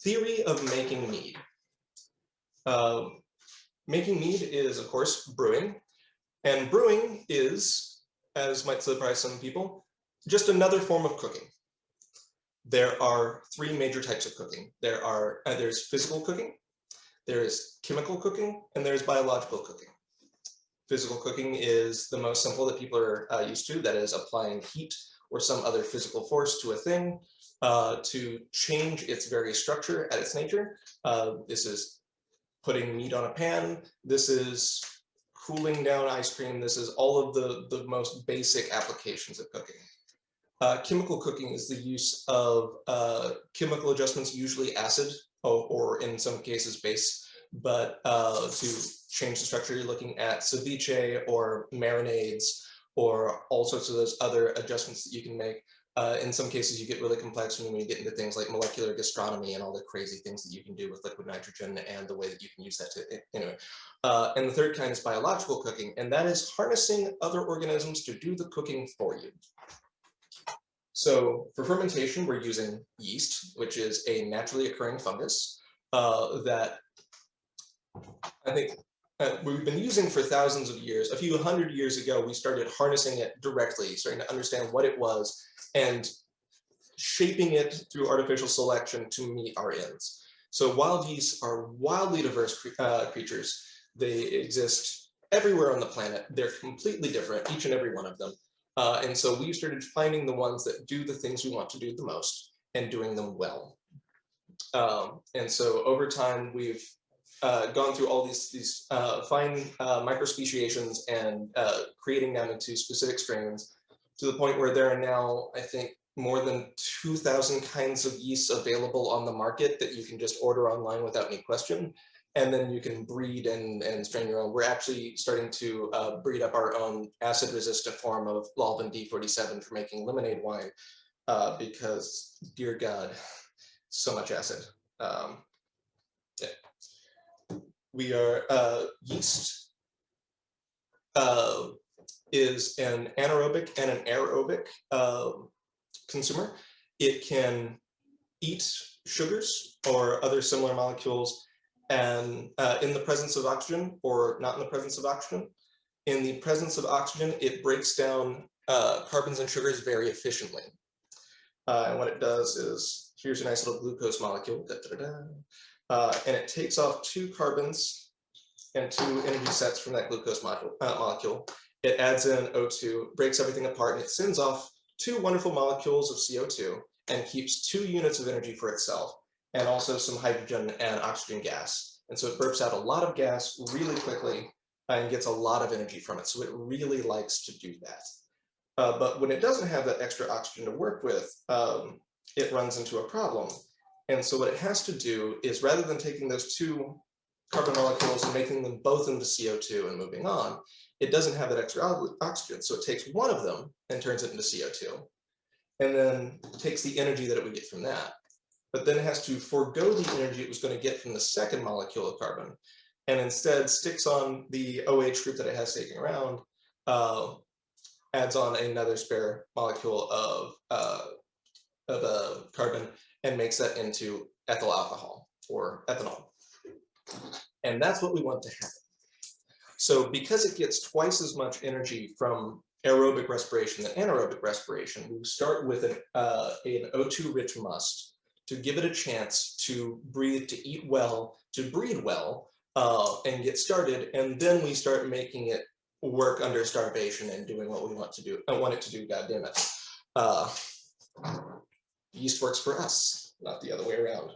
Theory of making mead. Making mead is, of course, brewing. And brewing is, as might surprise some people, just another form of cooking. There are three major types of cooking. There's physical cooking, there's chemical cooking, and there's biological cooking. Physical cooking is the most simple that people are used to, that is applying heat or some other physical force to a thing to change its very structure at its nature. This is putting meat on a pan. This is cooling down ice cream. This is all of the most basic applications of cooking. Chemical cooking is the use of chemical adjustments, usually acid, or in some cases base, but to change the structure. You're looking at ceviche or marinades or all sorts of those other adjustments that you can make. In some cases, you get really complex when you get into things like molecular gastronomy and all the crazy things that you can do with liquid nitrogen and the way that you can use that to, anyway. And the third kind is biological cooking, and that is harnessing other organisms to do the cooking for you. So for fermentation, we're using yeast, which is a naturally occurring fungus that I think we've been using for thousands of years. A few hundred years ago, we started harnessing it directly, starting to understand what it was, and shaping it through artificial selection to meet our ends. So wild yeasts are wildly diverse creatures. They exist everywhere on the planet. They're completely different, each and every one of them. And so we started finding the ones that do the things we want to do the most and doing them well. And so over time, we've gone through all these fine microspeciations and creating them into specific strains, to the point where there are now, I think, more than 2,000 kinds of yeasts available on the market that you can just order online without any question. And then you can breed and strain your own. We're actually starting to breed up our own acid-resistant form of Lalvin D47 for making lemonade wine, because, dear God, so much acid. Yeah. We are, yeast is an anaerobic and an aerobic consumer. It can eat sugars or other similar molecules and in the presence of oxygen or not in the presence of oxygen. In the presence of oxygen, it breaks down carbons and sugars very efficiently. And what it does is, here's a nice little glucose molecule, and it takes off 2 carbons and 2 energy sets from that glucose molecule. It adds in O2, breaks everything apart, and it sends off 2 wonderful molecules of CO2 and keeps 2 units of energy for itself, and also some hydrogen and oxygen gas. And so it burps out a lot of gas really quickly and gets a lot of energy from it. So it really likes to do that. But when it doesn't have that extra oxygen to work with, it runs into a problem. And so what it has to do is, rather than taking those 2 carbon molecules and making them both into CO2 and moving on, it doesn't have that extra oxygen. So it takes one of them and turns it into CO2, and then takes the energy that it would get from that. But then it has to forego the energy it was going to get from the second molecule of carbon, and instead sticks on the OH group that it has sticking around, adds on another spare molecule of carbon, and makes that into ethyl alcohol, or ethanol. And that's what we want to happen. So because it gets twice as much energy from aerobic respiration than anaerobic respiration, we start with an O2-rich must to give it a chance to breathe, to eat well, to breed well, and get started. And then we start making it work under starvation and doing what we want to do. I want it to do, goddammit. Yeast works for us, not the other way around.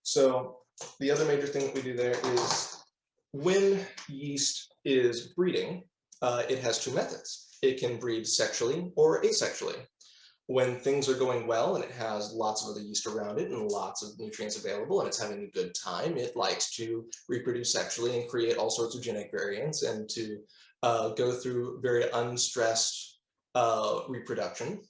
So the other major thing that we do there is, when yeast is breeding, it has 2 methods. It can breed sexually or asexually. When things are going well and it has lots of other yeast around it and lots of nutrients available and it's having a good time, it likes to reproduce sexually and create all sorts of genetic variants and to go through very unstressed reproduction.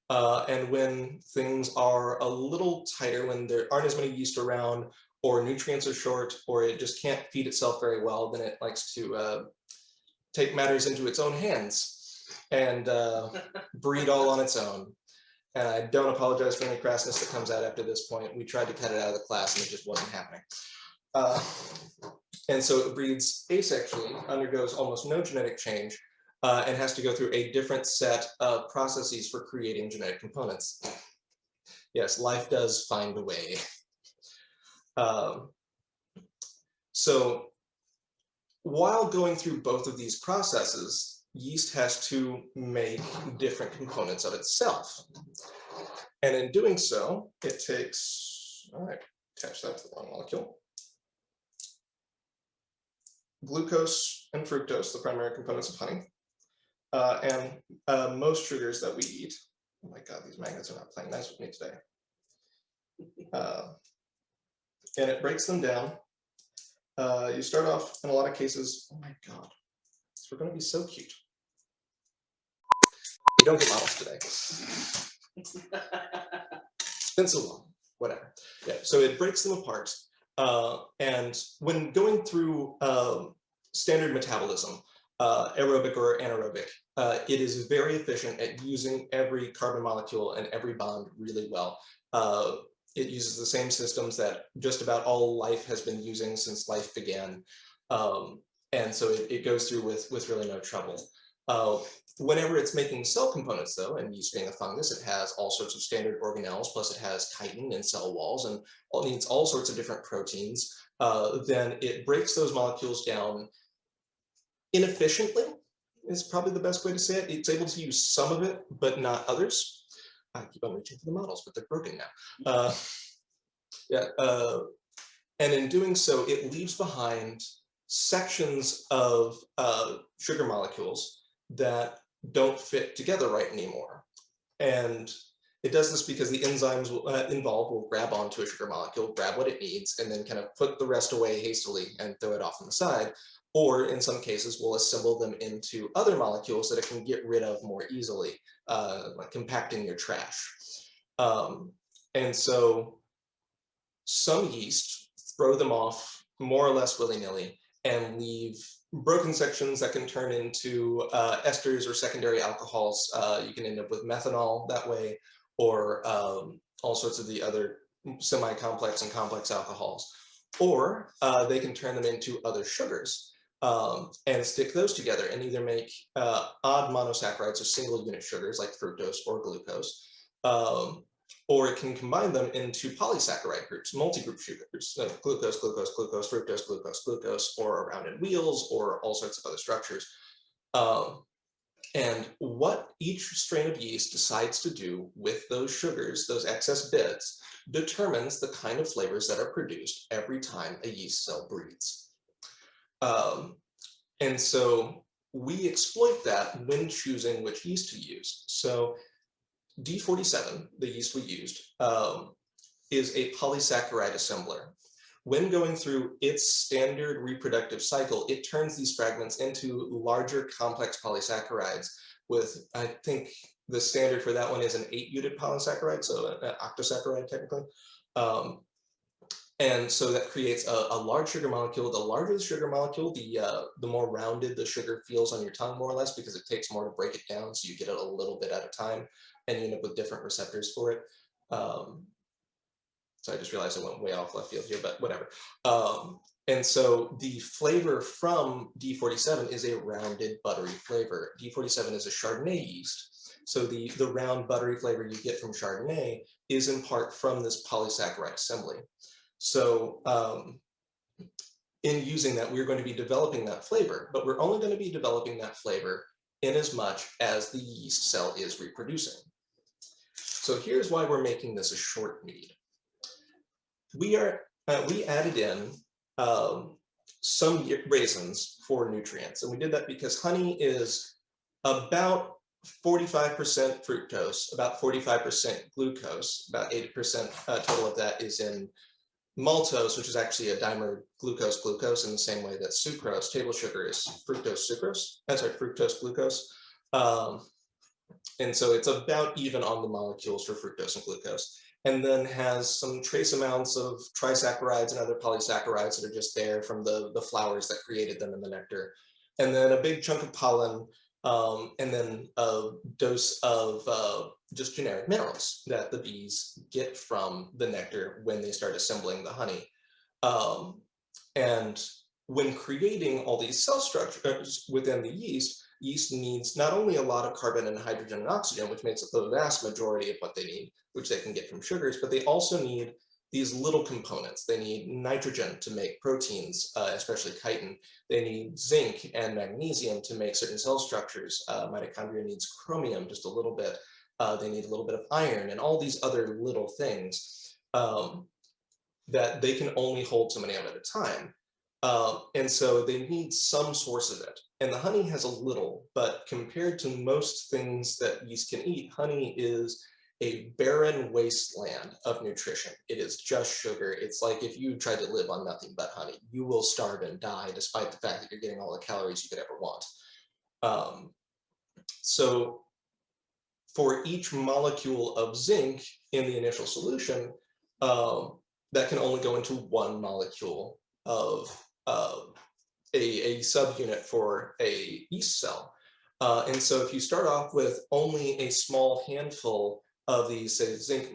And when things are a little tighter, when there aren't as many yeast around, or nutrients are short, or it just can't feed itself very well, then it likes to take matters into its own hands and breed all on its own. And I don't apologize for any crassness that comes out after this point. We tried to cut it out of the class and it just wasn't happening. And so it breeds asexually, undergoes almost no genetic change, and has to go through a different set of processes for creating genetic components. Yes, life does find a way. So while going through both of these processes, yeast has to make different components of itself. And in doing so, it takes, all right, attach that to the wrong molecule. Glucose and fructose, the primary components of honey, and most sugars that we eat. Oh my God, these magnets are not playing nice with me today. And it breaks them down. You start off, in a lot of cases, oh my God, we're going to be so cute. We don't get models today. It's been so long, whatever. Yeah, so it breaks them apart. And when going through standard metabolism, aerobic or anaerobic, it is very efficient at using every carbon molecule and every bond really well. It uses the same systems that just about all life has been using since life began. And so it goes through with really no trouble. Whenever it's making cell components, though, and yeast being a fungus, it has all sorts of standard organelles, plus it has chitin in cell walls, and it needs all sorts of different proteins. Then it breaks those molecules down inefficiently, is probably the best way to say it. It's able to use some of it, but not others. I keep on reaching for the models, but they're broken now. And in doing so, it leaves behind sections of sugar molecules that don't fit together right anymore. And it does this because the enzymes involved will grab onto a sugar molecule, grab what it needs, and then kind of put the rest away hastily and throw it off on the side. Or in some cases, we'll assemble them into other molecules that it can get rid of more easily, like compacting your trash. And so some yeast throw them off more or less willy-nilly and leave broken sections that can turn into esters or secondary alcohols. You can end up with methanol that way, or all sorts of the other semi-complex and complex alcohols. Or they can turn them into other sugars and stick those together and either make odd monosaccharides or single unit sugars like fructose or glucose. Or it can combine them into polysaccharide groups, multi-group sugars, like glucose, glucose, glucose, fructose, glucose, glucose, or rounded wheels, or all sorts of other structures. And what each strain of yeast decides to do with those sugars, those excess bits, determines the kind of flavors that are produced every time a yeast cell breeds. And so we exploit that when choosing which yeast to use. So D47, the yeast we used, is a polysaccharide assembler. When going through its standard reproductive cycle, it turns these fragments into larger complex polysaccharides with, I think the standard for that one is an 8-unit polysaccharide, so an octosaccharide technically. And so that creates a large sugar molecule. The larger the sugar molecule, the more rounded the sugar feels on your tongue, more or less, because it takes more to break it down, so you get it a little bit at a time, and you end up with different receptors for it. So I just realized I went way off left field here, but whatever. And so the flavor from D47 is a rounded, buttery flavor. D47 is a Chardonnay yeast. So the round, buttery flavor you get from Chardonnay is in part from this polysaccharide assembly. So in using that, we're going to be developing that flavor, but we're only going to be developing that flavor in as much as the yeast cell is reproducing. So here's why we're making this a short mead. We added in some raisins for nutrients, and we did that because honey is about 45% fructose, about 45% glucose, about 80% total of that is in maltose, which is actually a dimer glucose in the same way that sucrose, table sugar, is fructose sucrose. That's right, fructose glucose. And so it's about even on the molecules for fructose and glucose. And then has some trace amounts of trisaccharides and other polysaccharides that are just there from the flowers that created them in the nectar. And then a big chunk of pollen, and then a dose of just generic minerals that the bees get from the nectar when they start assembling the honey. And when creating all these cell structures within the yeast, yeast needs not only a lot of carbon and hydrogen and oxygen, which makes up the vast majority of what they need, which they can get from sugars, but they also need these little components. They need nitrogen to make proteins, especially chitin. They need zinc and magnesium to make certain cell structures. Mitochondria needs chromium just a little bit. They need a little bit of iron and all these other little things that they can only hold so many of at a time. And so they need some source of it. And the honey has a little, but compared to most things that yeast can eat, honey is a barren wasteland of nutrition. It is just sugar. It's like if you tried to live on nothing but honey, you will starve and die despite the fact that you're getting all the calories you could ever want. So for each molecule of zinc in the initial solution, that can only go into one molecule of a subunit for a yeast cell. And so if you start off with only a small handful of these, say, zinc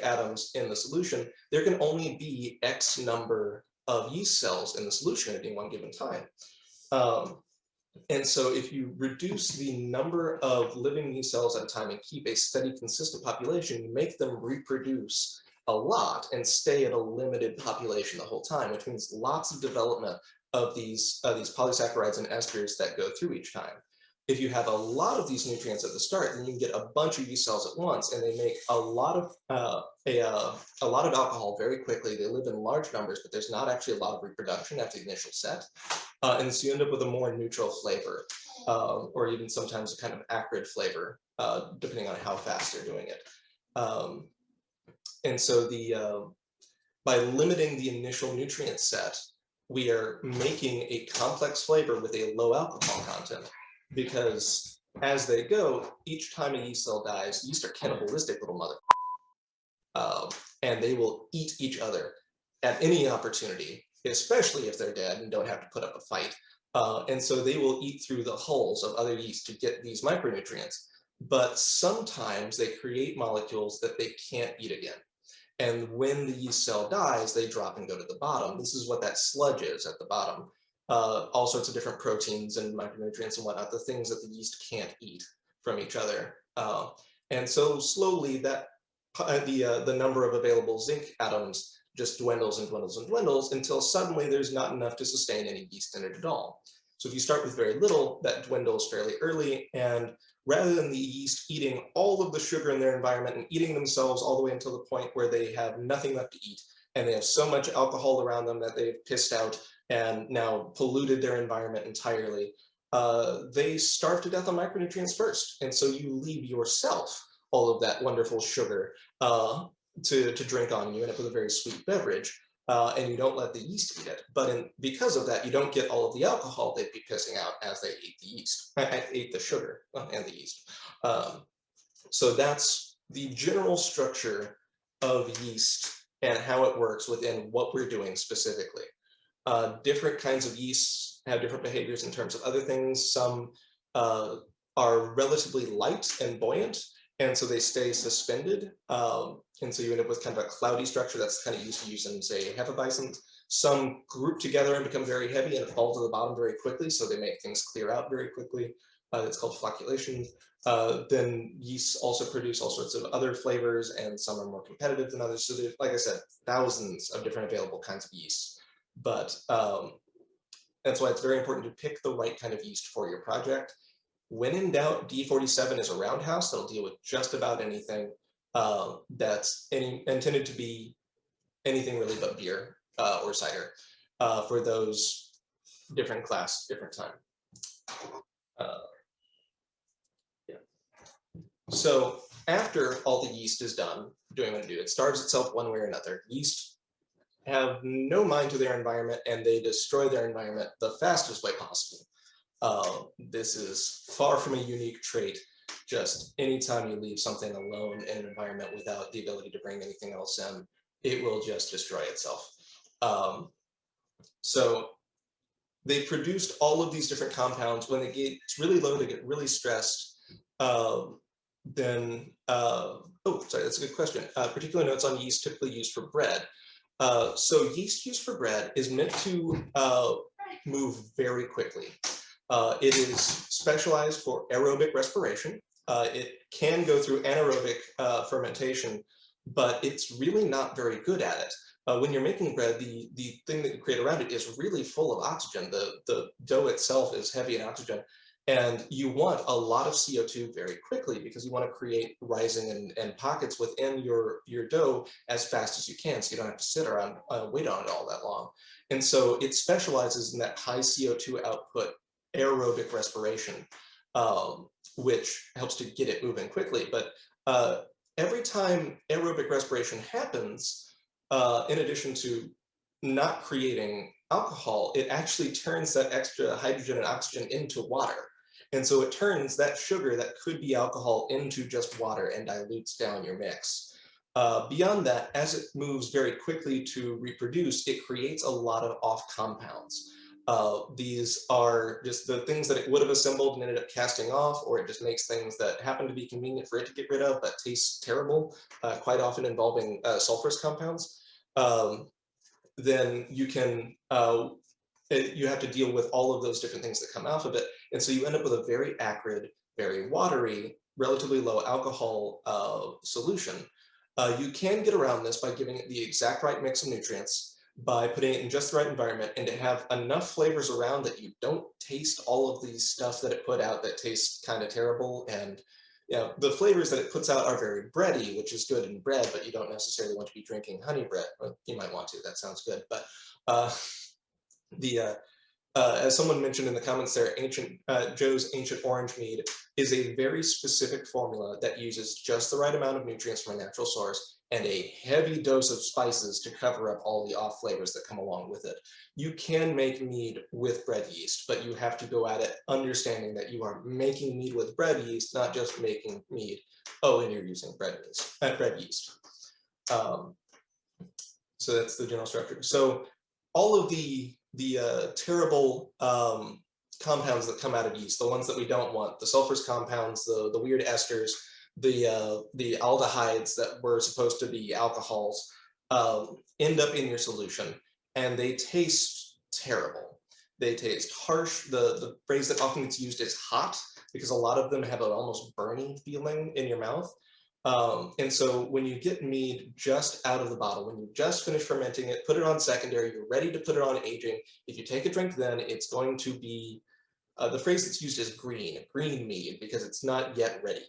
atoms in the solution, there can only be X number of yeast cells in the solution at any one given time. And so if you reduce the number of living yeast cells at a time and keep a steady, consistent population, you make them reproduce a lot and stay at a limited population the whole time, which means lots of development of these polysaccharides and esters that go through each time. If you have a lot of these nutrients at the start, then you can get a bunch of yeast cells at once, and they make a lot of alcohol very quickly. They live in large numbers, but there's not actually a lot of reproduction after the initial set, and so you end up with a more neutral flavor, or even sometimes a kind of acrid flavor, depending on how fast they're doing it. And so by limiting the initial nutrient set, we are making a complex flavor with a low alcohol content, because as they go, each time a yeast cell dies, yeast are cannibalistic little mother, and they will eat each other at any opportunity, especially if they're dead and don't have to put up a fight. And so they will eat through the hulls of other yeast to get these micronutrients. But sometimes they create molecules that they can't eat again. And when the yeast cell dies, they drop and go to the bottom. This is what that sludge is at the bottom. All sorts of different proteins and micronutrients and whatnot, the things that the yeast can't eat from each other. And so slowly that the number of available zinc atoms just dwindles and dwindles and dwindles until suddenly there's not enough to sustain any yeast in it at all. So if you start with very little, that dwindles fairly early, and rather than the yeast eating all of the sugar in their environment and eating themselves all the way until the point where they have nothing left to eat, and they have so much alcohol around them that they've pissed out and now polluted their environment entirely, they starve to death on micronutrients first. And so you leave yourself all of that wonderful sugar to drink on, and you end up with a very sweet beverage. And you don't let the yeast eat it. But because of that, you don't get all of the alcohol they'd be pissing out as they ate the yeast, ate the sugar and the yeast. So that's the general structure of yeast and how it works within what we're doing specifically. Different kinds of yeasts have different behaviors in terms of other things. Some are relatively light and buoyant, and so they stay suspended. And so you end up with kind of a cloudy structure that's kind of used to use in, say, Hefeweizen. Some group together and become very heavy and fall to the bottom very quickly, so they make things clear out very quickly. It's called flocculation. Then yeasts also produce all sorts of other flavors, and some are more competitive than others. So there's, like I said, thousands of different available kinds of yeasts. But that's why it's very important to pick the right kind of yeast for your project. When in doubt, D47 is a roundhouse that'll deal with just about anything that's intended to be anything really but beer or cider for those different class, different time. Yeah. So after all the yeast is done doing what it do, it starves itself one way or another. Yeast have no mind to their environment, and they destroy their environment the fastest way possible. This is far from a unique trait. Just anytime you leave something alone in an environment without the ability to bring anything else in, it will just destroy itself. So they produced all of these different compounds. When they get it's really low, they get really stressed. Then, oh, sorry, that's a good question. Particular notes on yeast typically used for bread. So yeast used for bread is meant to move very quickly. It is specialized for aerobic respiration. It can go through anaerobic fermentation, but it's really not very good at it. When you're making bread, the thing that you create around it is really full of oxygen. The dough itself is heavy in oxygen, and you want a lot of CO2 very quickly because you want to create rising and pockets within your dough as fast as you can, so you don't have to sit around wait on it all that long. And so it specializes in that high CO2 output aerobic respiration, which helps to get it moving quickly. But every time aerobic respiration happens, in addition to not creating alcohol, it actually turns that extra hydrogen and oxygen into water. And so it turns that sugar that could be alcohol into just water and dilutes down your mix. Beyond that, as it moves very quickly to reproduce, it creates a lot of off compounds. These are just the things that it would have assembled and ended up casting off, or it just makes things that happen to be convenient for it to get rid of but taste terrible, quite often involving sulfurous compounds. Then you can, you have to deal with all of those different things that come out of it. And so you end up with a very acrid, very watery, relatively low alcohol solution. You can get around this by giving it the exact right mix of nutrients, by putting it in just the right environment, and to have enough flavors around that you don't taste all of these stuff that it put out that tastes kind of terrible. And the flavors that it puts out are very bready, which is good in bread, but you don't necessarily want to be drinking honey bread. Well, you might want to, that sounds good. But as someone mentioned in the comments there, Joe's Ancient Orange Mead is a very specific formula that uses just the right amount of nutrients from a natural source and a heavy dose of spices to cover up all the off flavors that come along with it. You can make mead with bread yeast, but you have to go at it understanding that you are making mead with bread yeast, not just making mead, and you're using bread yeast. So that's the general structure. So all of the terrible compounds that come out of yeast, the ones that we don't want, the sulfurous compounds, the weird esters, the aldehydes that were supposed to be alcohols, end up in your solution, and they taste terrible. They taste harsh. The phrase that often gets used is hot, because a lot of them have an almost burning feeling in your mouth. And so when you get mead just out of the bottle, when you just finish fermenting it, put it on secondary, you're ready to put it on aging. If you take a drink then, it's going to be, the phrase that's used is green mead, because it's not yet ready.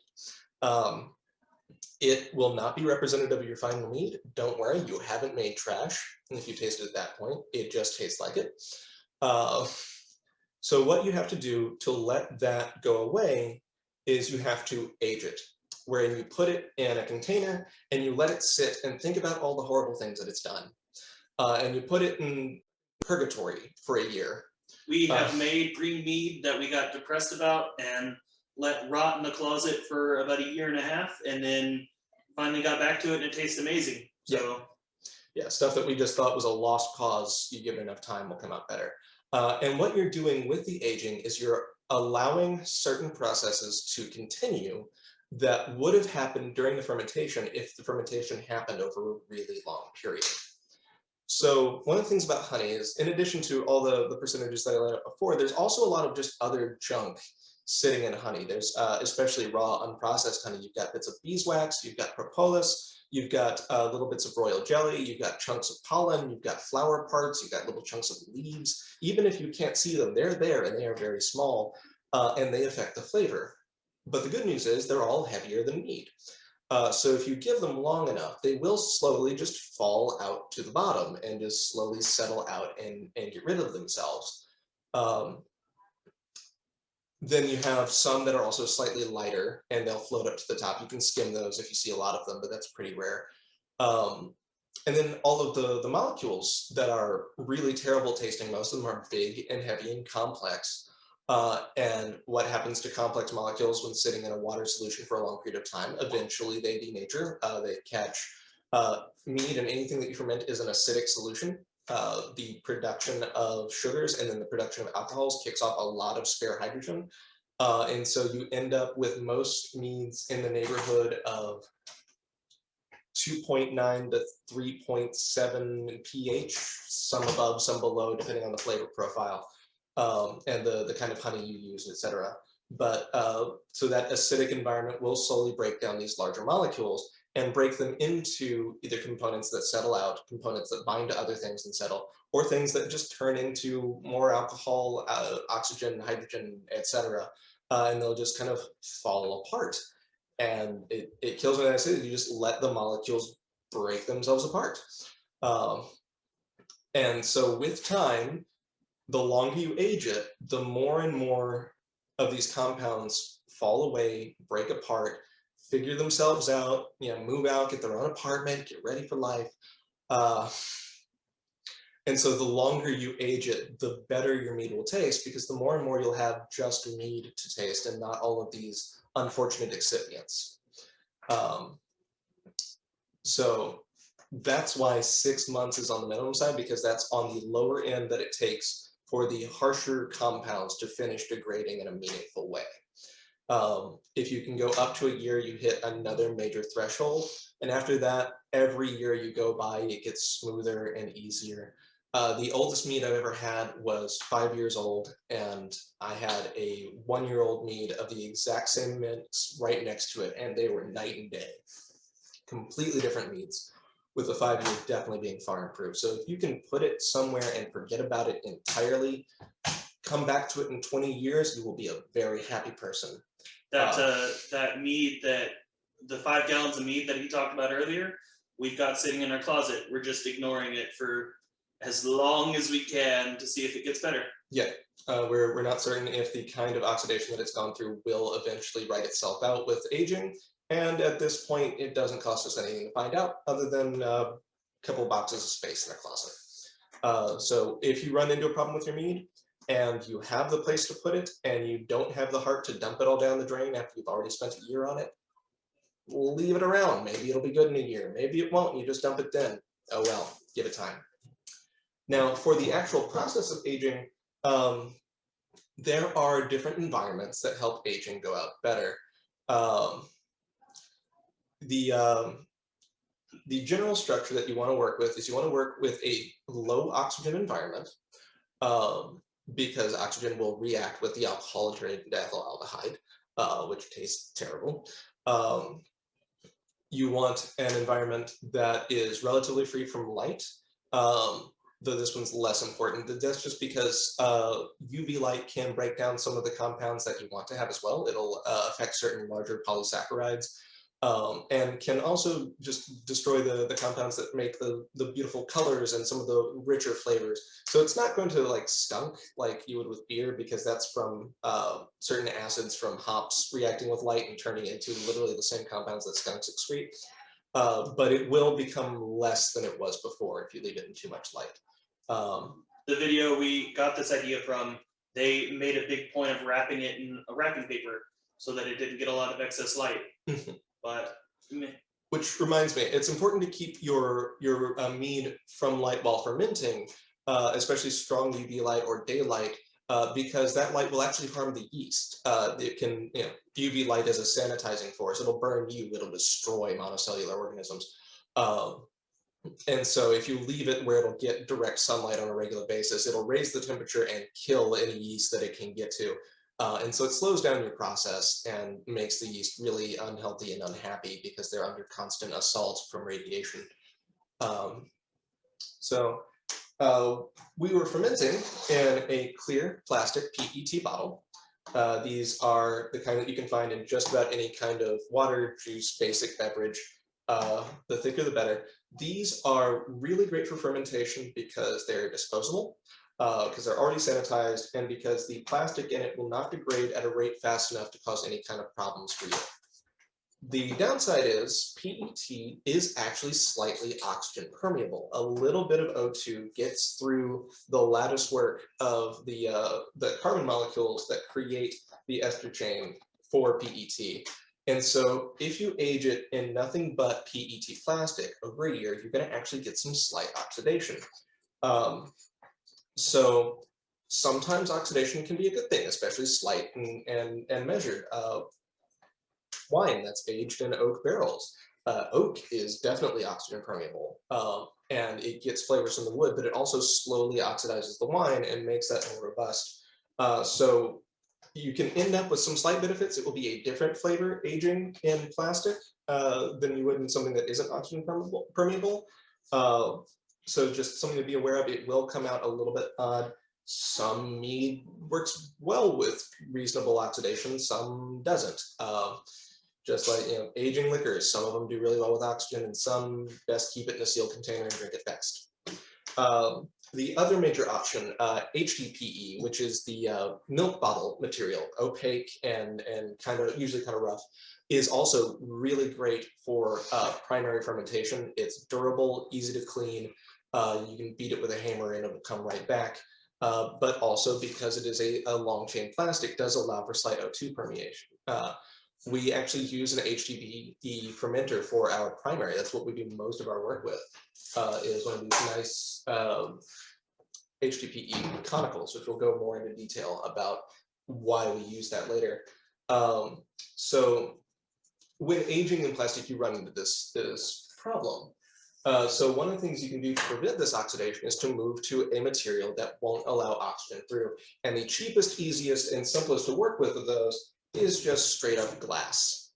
It will not be representative of your final mead. Don't worry, you haven't made trash. And if you taste it at that point, it just tastes like it. So what you have to do to let that go away is you have to age it, wherein you put it in a container and you let it sit and think about all the horrible things that it's done. And you put it in purgatory for a year. We have made green mead that we got depressed about and let rot in the closet for about a year and a half, and then finally got back to it, and it tastes amazing. So yeah, stuff that we just thought was a lost cause, you give it enough time, will come out better. And what you're doing with the aging is you're allowing certain processes to continue that would have happened during the fermentation if the fermentation happened over a really long period. So one of the things about honey is, in addition to all the percentages that I laid out before, there's also a lot of just other junk sitting in honey. There's especially raw, unprocessed honey. You've got bits of beeswax, you've got propolis, you've got little bits of royal jelly, you've got chunks of pollen, you've got flower parts, you've got little chunks of leaves. Even if you can't see them, they're there and they are very small, and they affect the flavor. But the good news is they're all heavier than mead. So if you give them long enough, they will slowly just fall out to the bottom and just slowly settle out and get rid of themselves. Then you have some that are also slightly lighter and they'll float up to the top. You can skim those if you see a lot of them, but that's pretty rare. And then all of the molecules that are really terrible tasting, most of them are big and heavy and complex. And what happens to complex molecules when sitting in a water solution for a long period of time? Eventually they denature, they catch. Mead and anything that you ferment is an acidic solution. the production of sugars and then the production of alcohols kicks off a lot of spare hydrogen. And so you end up with most meads in the neighborhood of 2.9 to 3.7 pH, some above, some below, depending on the flavor profile and the kind of honey you use, etc. But so that acidic environment will slowly break down these larger molecules and break them into either components that settle out, components that bind to other things and settle, or things that just turn into more alcohol, oxygen, hydrogen, etc. And they'll just kind of fall apart. And it kills when I say you just let the molecules break themselves apart. And so with time, the longer you age it, the more and more of these compounds fall away, break apart, figure themselves out, move out, get their own apartment, get ready for life. And so the longer you age it, the better your mead will taste, because the more and more you'll have just mead to taste and not all of these unfortunate excipients. So that's why 6 months is on the minimum side, because that's on the lower end that it takes for the harsher compounds to finish degrading in a meaningful way. If you can go up to a year, you hit another major threshold. And after that, every year you go by, it gets smoother and easier. The oldest mead I've ever had was 5 years old, and I had a 1-year-old mead of the exact same mix right next to it, and they were night and day. Completely different meads, with the 5-year definitely being far improved. So if you can put it somewhere and forget about it entirely, come back to it in 20 years, you will be a very happy person. That mead, the 5 gallons of mead that he talked about earlier, we've got sitting in our closet. We're just ignoring it for as long as we can to see if it gets better. Yeah, we're not certain if the kind of oxidation that it's gone through will eventually write itself out with aging. And at this point, it doesn't cost us anything to find out other than a couple boxes of space in our closet. So if you run into a problem with your mead and you have the place to put it and you don't have the heart to dump it all down the drain after you've already spent a year on it, leave it around. Maybe it'll be good in a year. Maybe it won't. You just dump it then. Oh well, give it time. Now, for the actual process of aging, there are different environments that help aging go out better. The general structure that you want to work with is you want to work with a low oxygen environment, because oxygen will react with the alcohol and ethyl aldehyde, which tastes terrible. You want an environment that is relatively free from light, though this one's less important. That's just because UV light can break down some of the compounds that you want to have as well. It'll affect certain larger polysaccharides, and can also just destroy the compounds that make the beautiful colors and some of the richer flavors. So it's not going to like skunk like you would with beer, because that's from certain acids from hops reacting with light and turning into literally the same compounds that skunks excrete. But it will become less than it was before if you leave it in too much light. The video we got this idea from, they made a big point of wrapping it in a wrapping paper so that it didn't get a lot of excess light. But which reminds me, it's important to keep your mead from light while fermenting, especially strong UV light or daylight, because that light will actually harm the yeast. It can, UV light is a sanitizing force. It'll burn you. It'll destroy monocellular organisms. And so if you leave it where it'll get direct sunlight on a regular basis, it'll raise the temperature and kill any yeast that it can get to. And so it slows down your process and makes the yeast really unhealthy and unhappy because they're under constant assault from radiation. We were fermenting in a clear plastic PET bottle. These are the kind that you can find in just about any kind of water, juice, basic beverage. The thicker the better. These are really great for fermentation because they're disposable, because they're already sanitized, and because the plastic in it will not degrade at a rate fast enough to cause any kind of problems for you. The downside is PET is actually slightly oxygen permeable. A little bit of O2 gets through the lattice work of the carbon molecules that create the ester chain for PET. And so if you age it in nothing but PET plastic over a year, you're going to actually get some slight oxidation. So sometimes oxidation can be a good thing, especially slight and measured. Wine that's aged in oak barrels. Oak is definitely oxygen permeable, and it gets flavors from the wood, but it also slowly oxidizes the wine and makes that more robust. So you can end up with some slight benefits. It will be a different flavor aging in plastic than you would in something that isn't oxygen permeable. So just something to be aware of. It will come out a little bit odd. Some mead works well with reasonable oxidation, some doesn't. Just like, aging liquors, some of them do really well with oxygen, and some best keep it in a sealed container and drink it fast. The other major option, HDPE, which is the milk bottle material, opaque and usually kind of rough, is also really great for primary fermentation. It's durable, easy to clean. You can beat it with a hammer and it'll come right back. But also, because it is a long chain plastic, does allow for slight O2 permeation. We actually use an HDPE fermenter for our primary. That's what we do most of our work with, is one of these nice HDPE conicals, which we'll go more into detail about why we use that later. So when aging in plastic, you run into this problem. So one of the things you can do to prevent this oxidation is to move to a material that won't allow oxygen through. And the cheapest, easiest, and simplest to work with of those is just straight up glass.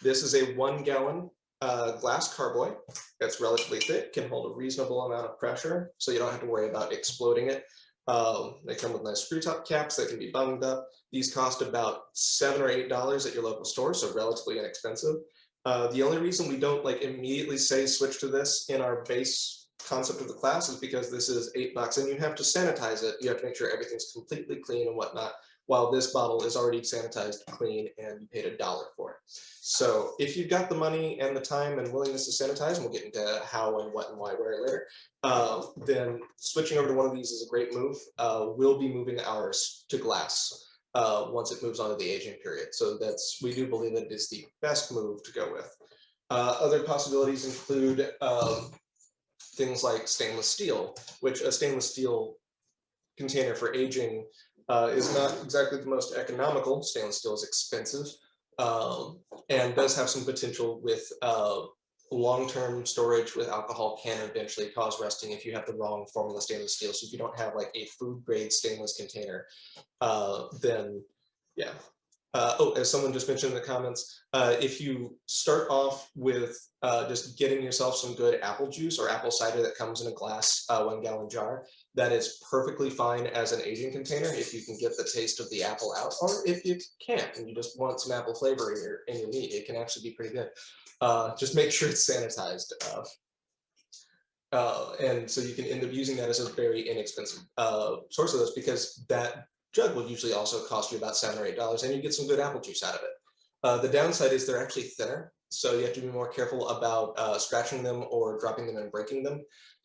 This is a 1 gallon glass carboy that's relatively thick, can hold a reasonable amount of pressure, so you don't have to worry about exploding it. They come with nice screw top caps that can be bunged up. These cost about $7 or $8 at your local store, so relatively inexpensive. The only reason we don't immediately say switch to this in our base concept of the class is because this is $8 and you have to sanitize it. You have to make sure everything's completely clean and whatnot, while this bottle is already sanitized, clean, and you paid $1 for it. So if you've got the money and the time and willingness to sanitize, and we'll get into how and what and why, where later, then switching over to one of these is a great move. We'll be moving ours to glass once it moves on to the aging period. So we do believe that it is the best move to go with. Other possibilities include things like stainless steel, which a stainless steel container for aging is not exactly the most economical. Stainless steel is expensive and does have some potential with long-term storage with alcohol can eventually cause rusting if you have the wrong formula stainless steel. So if you don't have a food grade stainless container, then yeah. As someone just mentioned in the comments, if you start off with just getting yourself some good apple juice or apple cider that comes in a glass 1 gallon jar, that is perfectly fine as an aging container if you can get the taste of the apple out, or if you can't and you just want some apple flavor in your meat, it can actually be pretty good. Just make sure it's sanitized. And so you can end up using that as a very inexpensive source of those, because that jug will usually also cost you about $7 or $8, and you get some good apple juice out of it. The downside is they're actually thinner, so you have to be more careful about scratching them or dropping them and breaking them.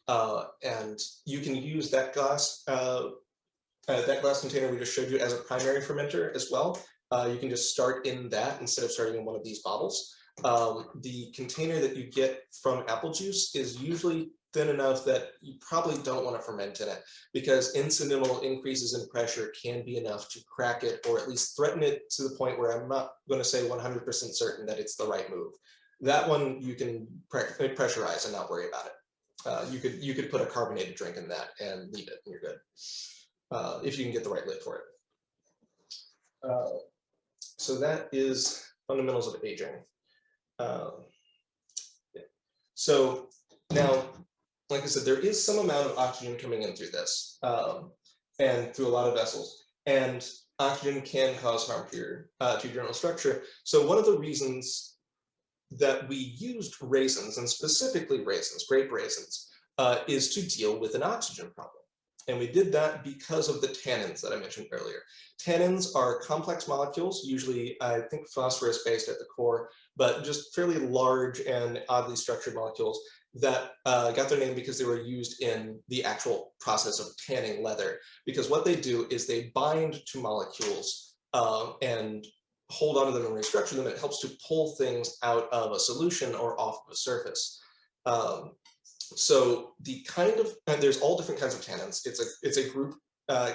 And you can use that glass container we just showed you as a primary fermenter as well. You can just start in that instead of starting in one of these bottles. The container that you get from apple juice is usually thin enough that you probably don't want to ferment in it, because incidental increases in pressure can be enough to crack it, or at least threaten it to the point where I'm not going to say 100% certain that it's the right move. That one you can pressurize and not worry about it. You could put a carbonated drink in that and leave it, and you're good, if you can get the right lid for it. So that is fundamentals of aging. So now, like I said, there is some amount of oxygen coming in through this, and through a lot of vessels, and oxygen can cause harm to your general structure. So one of the reasons that we used raisins, and specifically raisins, grape raisins, is to deal with an oxygen problem. And we did that because of the tannins that I mentioned earlier. Tannins are complex molecules, usually I think phosphorus-based at the core, but just fairly large and oddly structured molecules that got their name because they were used in the actual process of tanning leather. Because what they do is they bind to molecules and hold onto them and restructure them. It helps to pull things out of a solution or off of a surface. So the kind of, and there's all different kinds of tannins. It's a group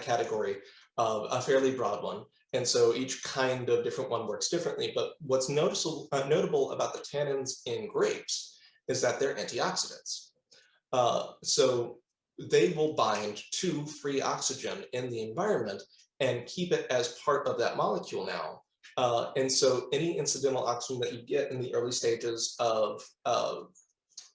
category, a fairly broad one. And so each kind of different one works differently. But what's notable about the tannins in grapes is that they're antioxidants. So they will bind to free oxygen in the environment and keep it as part of that molecule now. And so any incidental oxygen that you get in the early stages of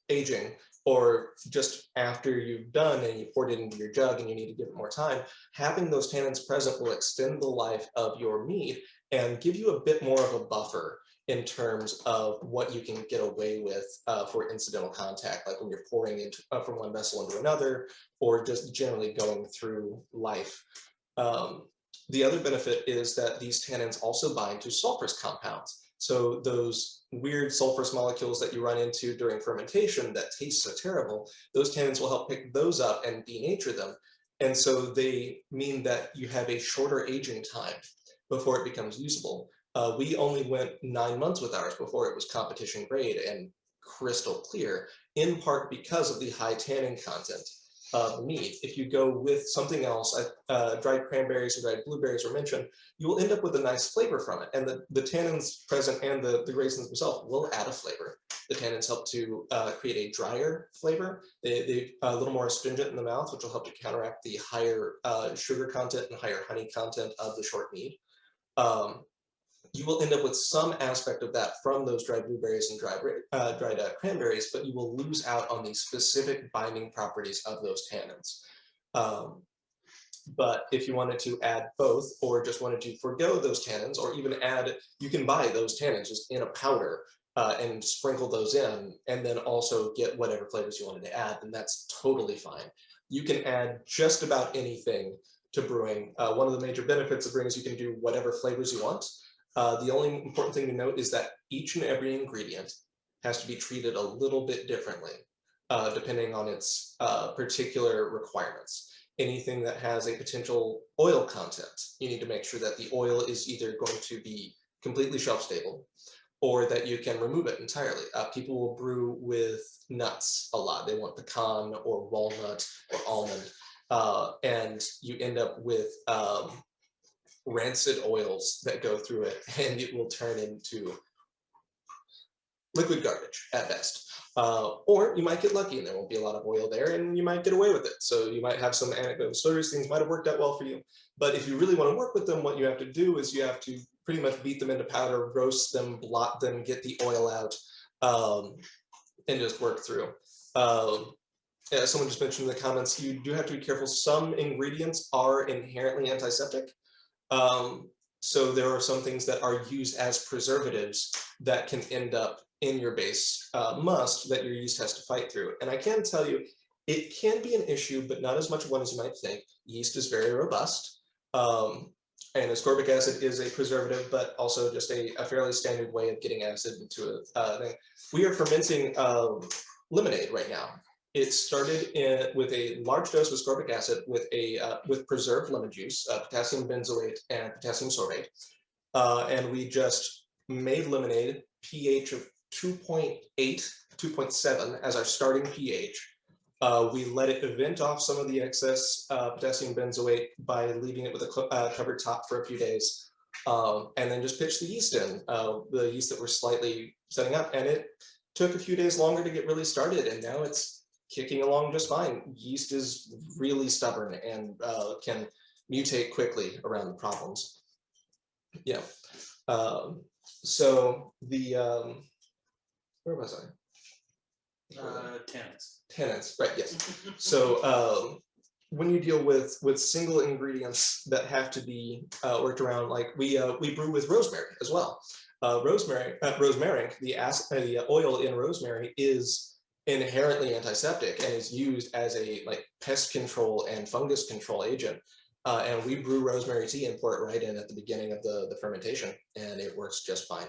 aging, or just after you've done and you poured it into your jug and you need to give it more time, having those tannins present will extend the life of your mead and give you a bit more of a buffer in terms of what you can get away with for incidental contact, like when you're pouring into, from one vessel into another, or just generally going through life. The other benefit is that these tannins also bind to sulfurous compounds. So those weird sulfurous molecules that you run into during fermentation that taste so terrible, those tannins will help pick those up and denature them. And so they mean that you have a shorter aging time before it becomes usable. We only went 9 months with ours before it was competition grade and crystal clear, in part because of the high tannin content of mead. If you go with something else, dried cranberries and dried blueberries were mentioned, you will end up with a nice flavor from it. And the tannins present and the raisins themselves will add a flavor. The tannins help to create a drier flavor. They're a little more astringent in the mouth, which will help to counteract the higher sugar content and higher honey content of the short mead. You will end up with some aspect of that from those dried blueberries and dried cranberries, but you will lose out on the specific binding properties of those tannins. But if you wanted to add both, or just wanted to forgo those tannins, or even add, you can buy those tannins just in a powder and sprinkle those in, and then also get whatever flavors you wanted to add, and that's totally fine. You can add just about anything to brewing. One of the major benefits of brewing is you can do whatever flavors you want. The only important thing to note is that each and every ingredient has to be treated a little bit differently, depending on its particular requirements. Anything that has a potential oil content, you need to make sure that the oil is either going to be completely shelf stable, or that you can remove it entirely. People will brew with nuts a lot. They want pecan or walnut or almond, and you end up with rancid oils that go through it, and it will turn into liquid garbage at best. Or you might get lucky and there won't be a lot of oil there and you might get away with it. So you might have some anecdotal stories, things might have worked out well for you. But if you really want to work with them, what you have to do is you have to pretty much beat them into powder, roast them, blot them, get the oil out, and just work through. Yeah, someone just mentioned in the comments, you do have to be careful. Some ingredients are inherently antiseptic. So there are some things that are used as preservatives that can end up in your base must that your yeast has to fight through. And I can tell you, it can be an issue, but not as much one as you might think. Yeast is very robust. And ascorbic acid is a preservative, but also just a fairly standard way of getting acid into a thing. We are fermenting lemonade right now. It started with a large dose of ascorbic acid with preserved lemon juice, potassium benzoate and potassium sorbate. And we just made lemonade, pH of 2.8, 2.7 as our starting pH. We let it vent off some of the excess potassium benzoate by leaving it with a covered top for a few days, and then just pitched the yeast in, the yeast that we're slightly setting up. And it took a few days longer to get really started, and now it's kicking along just fine. Yeast is really stubborn and can mutate quickly around the problems. Yeah. So the, where was I? Tannins, right, yes. So when you deal with single ingredients that have to be worked around, like we brew with rosemary as well. Rosemary, the oil in rosemary is inherently antiseptic and is used as a pest control and fungus control agent. And we brew rosemary tea and pour it right in at the beginning of the fermentation, and it works just fine.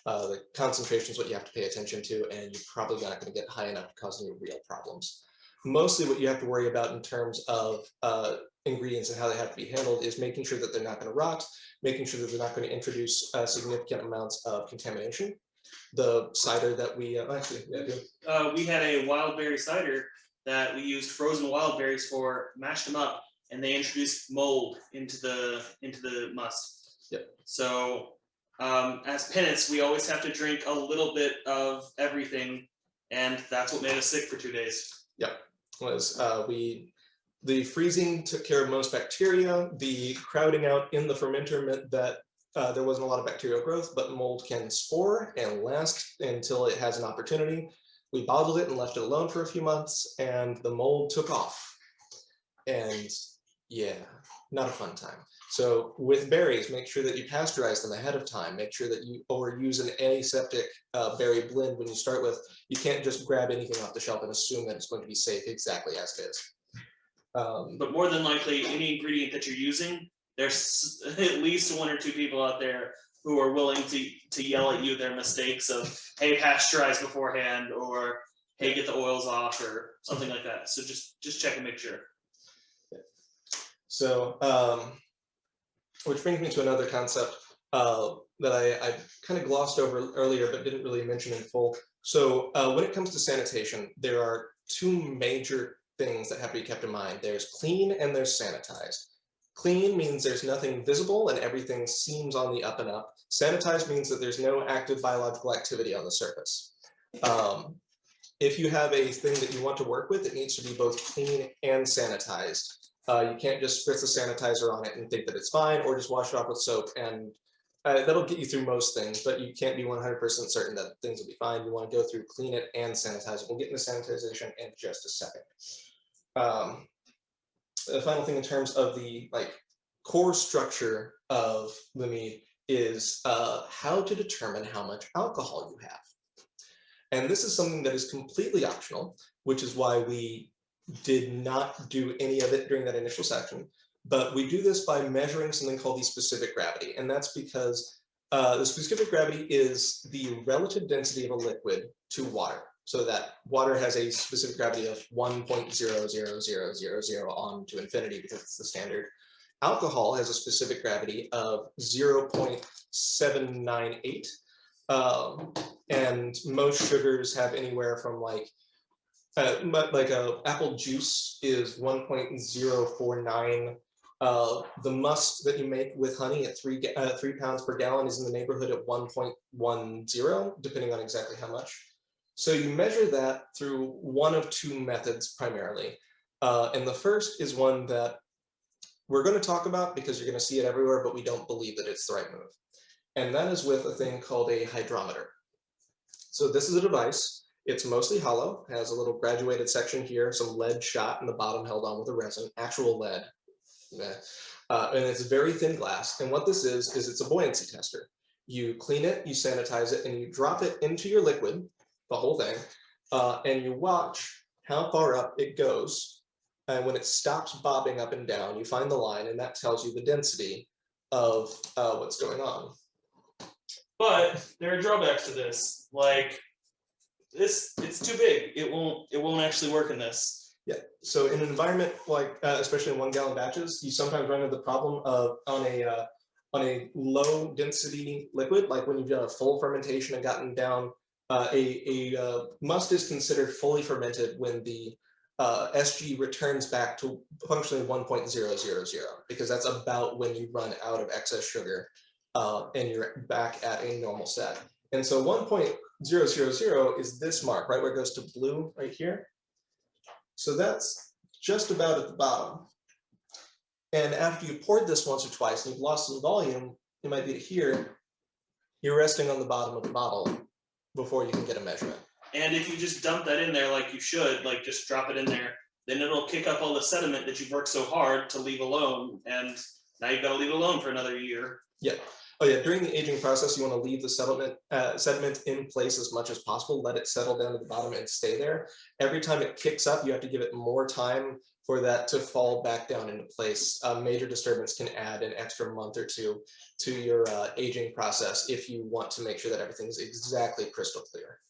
The concentration is what you have to pay attention to, and you're probably not going to get high enough to cause any real problems. Mostly what you have to worry about in terms of ingredients and how they have to be handled is making sure that they're not going to rot, making sure that they're not going to introduce significant amounts of contamination. the cider that we actually we had a wild berry cider that we used frozen wild berries for, mashed them up, and they introduced mold into the must. Yep. So as penance, we always have to drink a little bit of everything, and that's what made us sick for 2 days. Yep. The freezing took care of most bacteria. The crowding out in the fermenter meant that there wasn't a lot of bacterial growth, but mold can spore and last until it has an opportunity. We bottled it and left it alone for a few months, and the mold took off. And yeah, not a fun time. So with berries, make sure that you pasteurize them ahead of time. Make sure that you use an aseptic berry blend when you start with. You can't just grab anything off the shelf and assume that it's going to be safe exactly as it is. But more than likely, any ingredient that you're using, there's at least 1 or 2 people out there who are willing to yell at you their mistakes of, hey, pasteurize beforehand, or hey, get the oils off, or something like that. So just check and make sure. So, which brings me to another concept that I kind of glossed over earlier, but didn't really mention in full. So when it comes to sanitation, there are 2 major things that have to be kept in mind. There's clean and there's sanitized. Clean means there's nothing visible and everything seems on the up and up. Sanitized means that there's no active biological activity on the surface. If you have a thing that you want to work with, it needs to be both clean and sanitized. You can't just spritz the sanitizer on it and think that it's fine, or just wash it off with soap, and that'll get you through most things, but you can't be 100% certain that things will be fine. You want to go through, clean it, and sanitize it. We'll get into sanitization in just a second. The final thing in terms of the core structure of the mead is how to determine how much alcohol you have. And this is something that is completely optional, which is why we did not do any of it during that initial section. But we do this by measuring something called the specific gravity. And that's because the specific gravity is the relative density of a liquid to water. So that water has a specific gravity of 1.00000 on to infinity because it's the standard. Alcohol has a specific gravity of 0.798. And most sugars have anywhere from apple juice is 1.049. The must that you make with honey at 3 pounds per gallon is in the neighborhood at 1.10, depending on exactly how much. So you measure that through one of 2 methods primarily. And the first is one that we're going to talk about because you're going to see it everywhere, but we don't believe that it's the right move. And that is with a thing called a hydrometer. So this is a device. It's mostly hollow, has a little graduated section here, some lead shot in the bottom held on with a resin, actual lead. And it's very thin glass. And what this is it's a buoyancy tester. You clean it, you sanitize it, and you drop it into your liquid, the whole thing, and you watch how far up it goes. And when it stops bobbing up and down, you find the line, and that tells you the density of what's going on. But there are drawbacks to this. Like this, it's too big. It won't actually work in this. Yeah. So in an environment like, especially in 1 gallon batches, you sometimes run into the problem of on a low density liquid, like when you've done a full fermentation and gotten down, a must is considered fully fermented when the SG returns back to functionally 1.000, because that's about when you run out of excess sugar and you're back at a normal set. And so 1.000 is this mark, right where it goes to blue right here. So that's just about at the bottom. And after you poured this once or twice and you've lost some volume, it might be to here, you're resting on the bottom of the bottle before you can get a measurement. And if you just dump that in there like you should, like just drop it in there, then it'll kick up all the sediment that you've worked so hard to leave alone, and now you've got to leave it alone for another year. Yeah. Oh yeah, during the aging process, you want to leave the sediment in place as much as possible, let it settle down to the bottom and stay there. Every time it kicks up, you have to give it more time for that to fall back down into place. Major disturbance can add an extra month or 2 to your aging process if you want to make sure that everything is exactly crystal clear.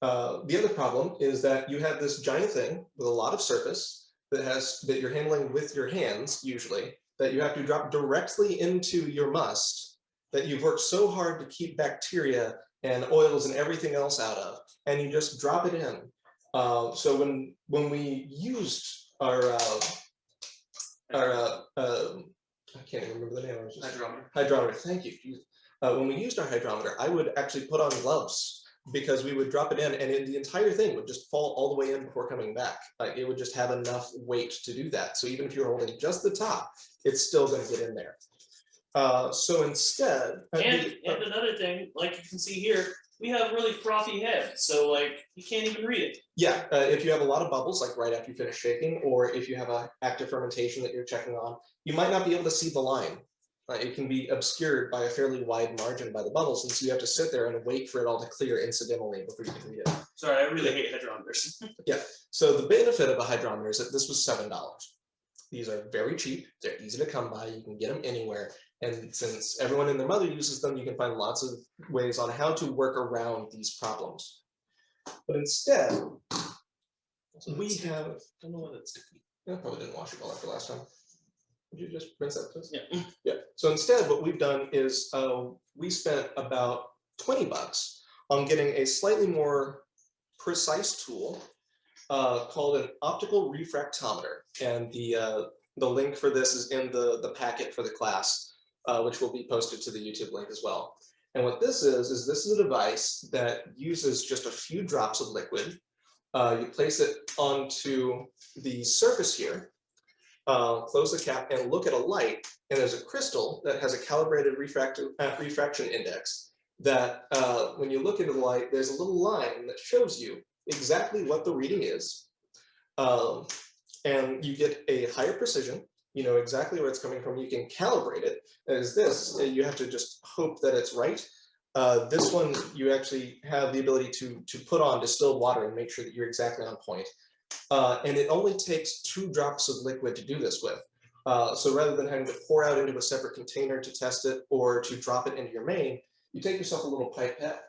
The other problem is that you have this giant thing with a lot of surface that you're handling with your hands, usually, that you have to drop directly into your must, that you've worked so hard to keep bacteria and oils and everything else out of, and you just drop it in. So when we used our I can't even remember the name. Hydrometer. Thank you. When we used our hydrometer, I would actually put on gloves because we would drop it in, and the entire thing would just fall all the way in before coming back. Like, it would just have enough weight to do that. So even if you're holding just the top, it's still going to get in there. So instead, and another thing, like you can see here, we have really frothy head, so like you can't even read it. Yeah, if you have a lot of bubbles, like right after you finish shaking, or if you have an active fermentation that you're checking on, you might not be able to see the line. It can be obscured by a fairly wide margin by the bubbles, and so you have to sit there and wait for it all to clear incidentally before you can read it. Sorry, I really hate hydrometers. Yeah, so the benefit of a hydrometer is that this was $7. These are very cheap, they're easy to come by, you can get them anywhere, and since everyone and their mother uses them, you can find lots of ways on how to work around these problems. But instead, we have, I don't know what it's sticky. I probably didn't wash it well after last time. Would you just rinse that, please? Yeah. Yeah. So instead, what we've done is we spent about $20 on getting a slightly more precise tool called an optical refractometer, and the link for this is in the packet for the class, which will be posted to the YouTube link as well. And what this is this is a device that uses just a few drops of liquid. You place it onto the surface here, close the cap, and look at a light, and there's a crystal that has a calibrated refraction index that when you look into the light, there's a little line that shows you exactly what the reading is, and you get a higher precision. You know exactly where it's coming from. You can calibrate it. As this, you have to just hope that it's right. This one, you actually have the ability to put on distilled water and make sure that you're exactly on point. And it only takes 2 drops of liquid to do this with. So rather than having to pour out into a separate container to test it or to drop it into your main, you take yourself a little pipette.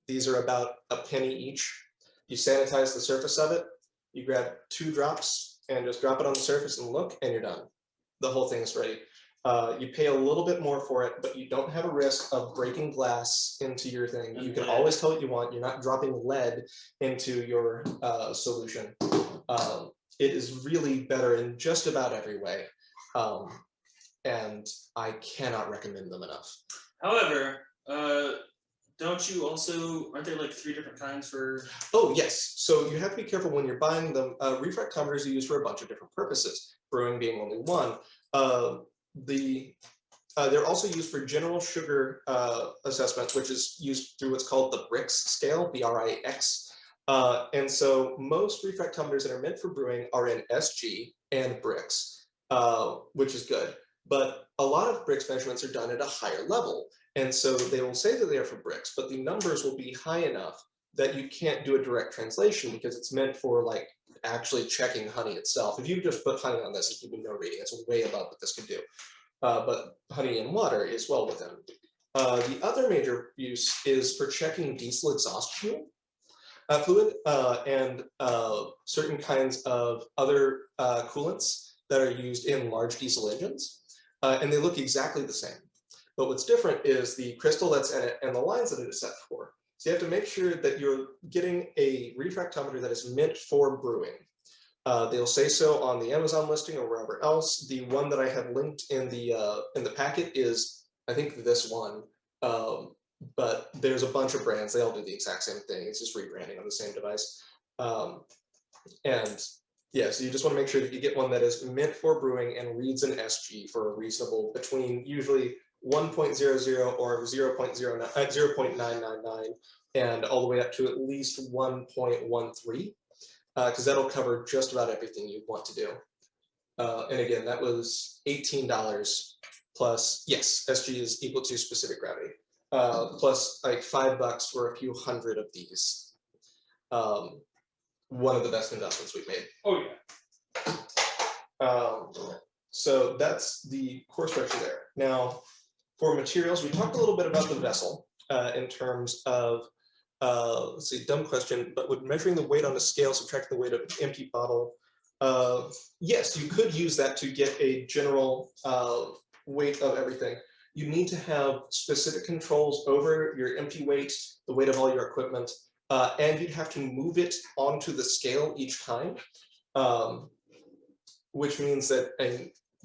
These are about a penny each. You sanitize the surface of it. You grab 2 drops and just drop it on the surface and look, and you're done. The whole thing's ready. You pay a little bit more for it, but you don't have a risk of breaking glass into your thing. You can always tell what you want. You're not dropping lead into your solution. It is really better in just about every way, and I cannot recommend them enough. However, don't you also, aren't there like 3 different kinds for? Oh, yes. So you have to be careful when you're buying them. Refractometers are used for a bunch of different purposes, brewing being only one. They're also used for general sugar assessment, which is used through what's called the Brix scale, B-R-I-X. And so most refractometers that are meant for brewing are in SG and Brix, which is good. But a lot of Brix measurements are done at a higher level. And so they will say that they are for Brix, but the numbers will be high enough that you can't do a direct translation because it's meant for like actually checking honey itself. If you just put honey on this and give me no reading, it's way above what this could do. But honey and water is well within. The other major use is for checking diesel exhaust fluid and certain kinds of other coolants that are used in large diesel engines. And they look exactly the same. But what's different is the crystal that's in it and the lines that it is set for. So you have to make sure that you're getting a refractometer that is meant for brewing. They'll say so on the Amazon listing or wherever else. The one that I have linked in the packet is, I think, this one. But there's a bunch of brands. They all do the exact same thing. It's just rebranding on the same device. And yeah, so you just want to make sure that you get one that is meant for brewing and reads an SG for a reasonable, between usually 1.00 or 0.999 and all the way up to at least 1.13, because that'll cover just about everything you want to do. And again, that was $18 plus, yes, SG is equal to specific gravity, plus like $5 for a few hundred of these. One of the best investments we've made. Oh yeah. So that's the core structure there. Now, for materials, we talked a little bit about the vessel in terms of, let's see, dumb question, but would measuring the weight on a scale, subtracting the weight of an empty bottle, yes, you could use that to get a general weight of everything. you need to have specific controls over your empty weight, the weight of all your equipment, and you'd have to move it onto the scale each time, which means that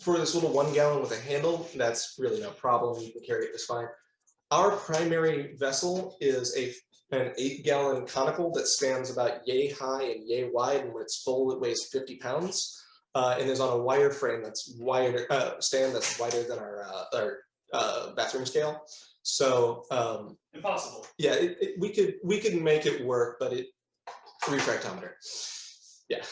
for this little 1 gallon with a handle, that's really no problem. You can carry it just fine. Our primary vessel is an 8-gallon conical that stands about yay high and yay wide, and when it's full, it weighs 50 pounds, and is on a wire frame that's wider, stand that's wider than our bathroom scale. So impossible. Yeah, we could make it work, but refractometer. Yeah.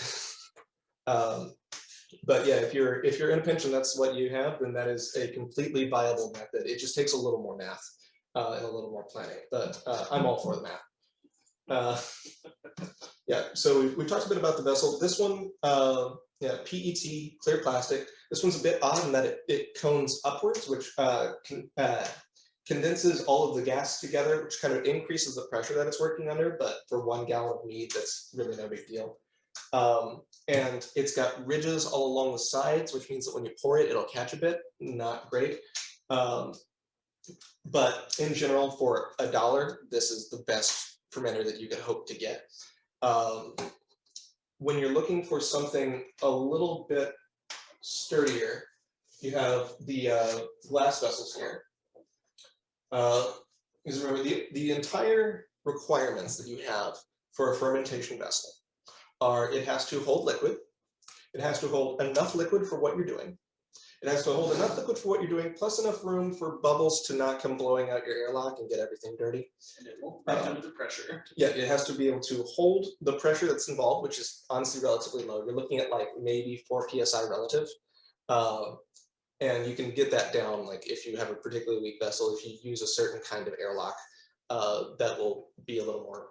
But yeah, if you're in a pinch and that's what you have, then that is a completely viable method. It just takes a little more math and a little more planning, but I'm all for the math. Yeah, so we talked a bit about the vessel. This one, yeah, PET, clear plastic. This one's a bit odd in that it cones upwards, which condenses all of the gas together, which kind of increases the pressure that it's working under, but for 1 gallon of mead, that's really no big deal. And it's got ridges all along the sides, which means that when you pour it, it'll catch a bit. Not great. But in general, for $1, this is the best fermenter that you could hope to get. When you're looking for something a little bit sturdier, you have the glass vessels here. Because remember, the entire requirements that you have for a fermentation vessel are it has to hold liquid, it has to hold enough liquid for what you're doing, it has to hold enough liquid for what you're doing, plus enough room for bubbles to not come blowing out your airlock and get everything dirty. And it won't break under the pressure. Yeah, it has to be able to hold the pressure that's involved, which is honestly relatively low. You're looking at like maybe 4 psi relative. And you can get that down, like if you have a particularly weak vessel, if you use a certain kind of airlock, that will be a little more,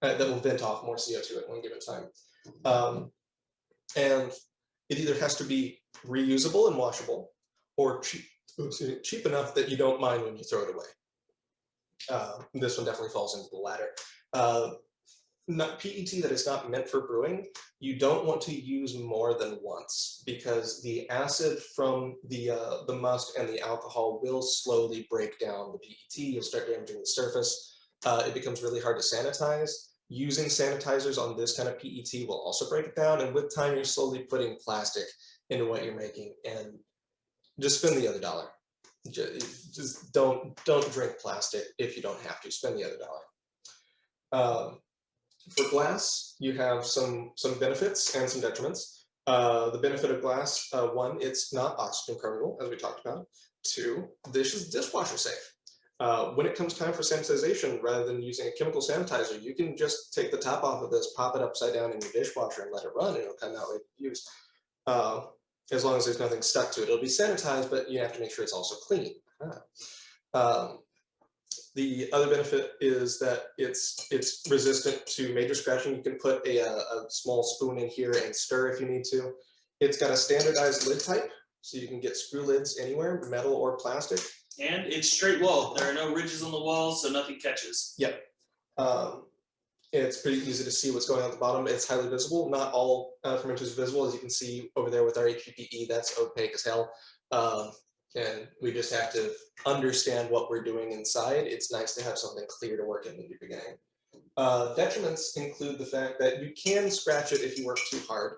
that will vent off more CO2 at one given time. And it either has to be reusable and washable, or cheap enough that you don't mind when you throw it away. This one definitely falls into the latter. Not PET that is not meant for brewing, you don't want to use more than once, because the acid from the must and the alcohol will slowly break down the PET. You'll start damaging the surface. It becomes really hard to sanitize. Using sanitizers on this kind of PET will also break it down, and with time you're slowly putting plastic into what you're making, and just spend the other $1. Just don't drink plastic if you don't have to. Spend the other $1. For glass, you have some benefits and some detriments. The benefit of glass, 1, it's not oxygen permeable, as we talked about. 2, this is dishwasher safe. When it comes time for sanitization, rather than using a chemical sanitizer, you can just take the top off of this, pop it upside down in your dishwasher and let it run, and it'll come out ready to use. As long as there's nothing stuck to it. It'll be sanitized, but you have to make sure it's also clean. The other benefit is that it's resistant to major scratching. You can put a small spoon in here and stir if you need to. It's got a standardized lid type, so you can get screw lids anywhere, metal or plastic. And it's straight wall. There are no ridges on the walls, so nothing catches. Yep. It's pretty easy to see what's going on at the bottom. It's highly visible. Not all fermenters are visible, as you can see over there with our HPPE. That's opaque as hell. And we just have to understand what we're doing inside. It's nice to have something clear to work in the beginning. Detriments include the fact that you can scratch it if you work too hard.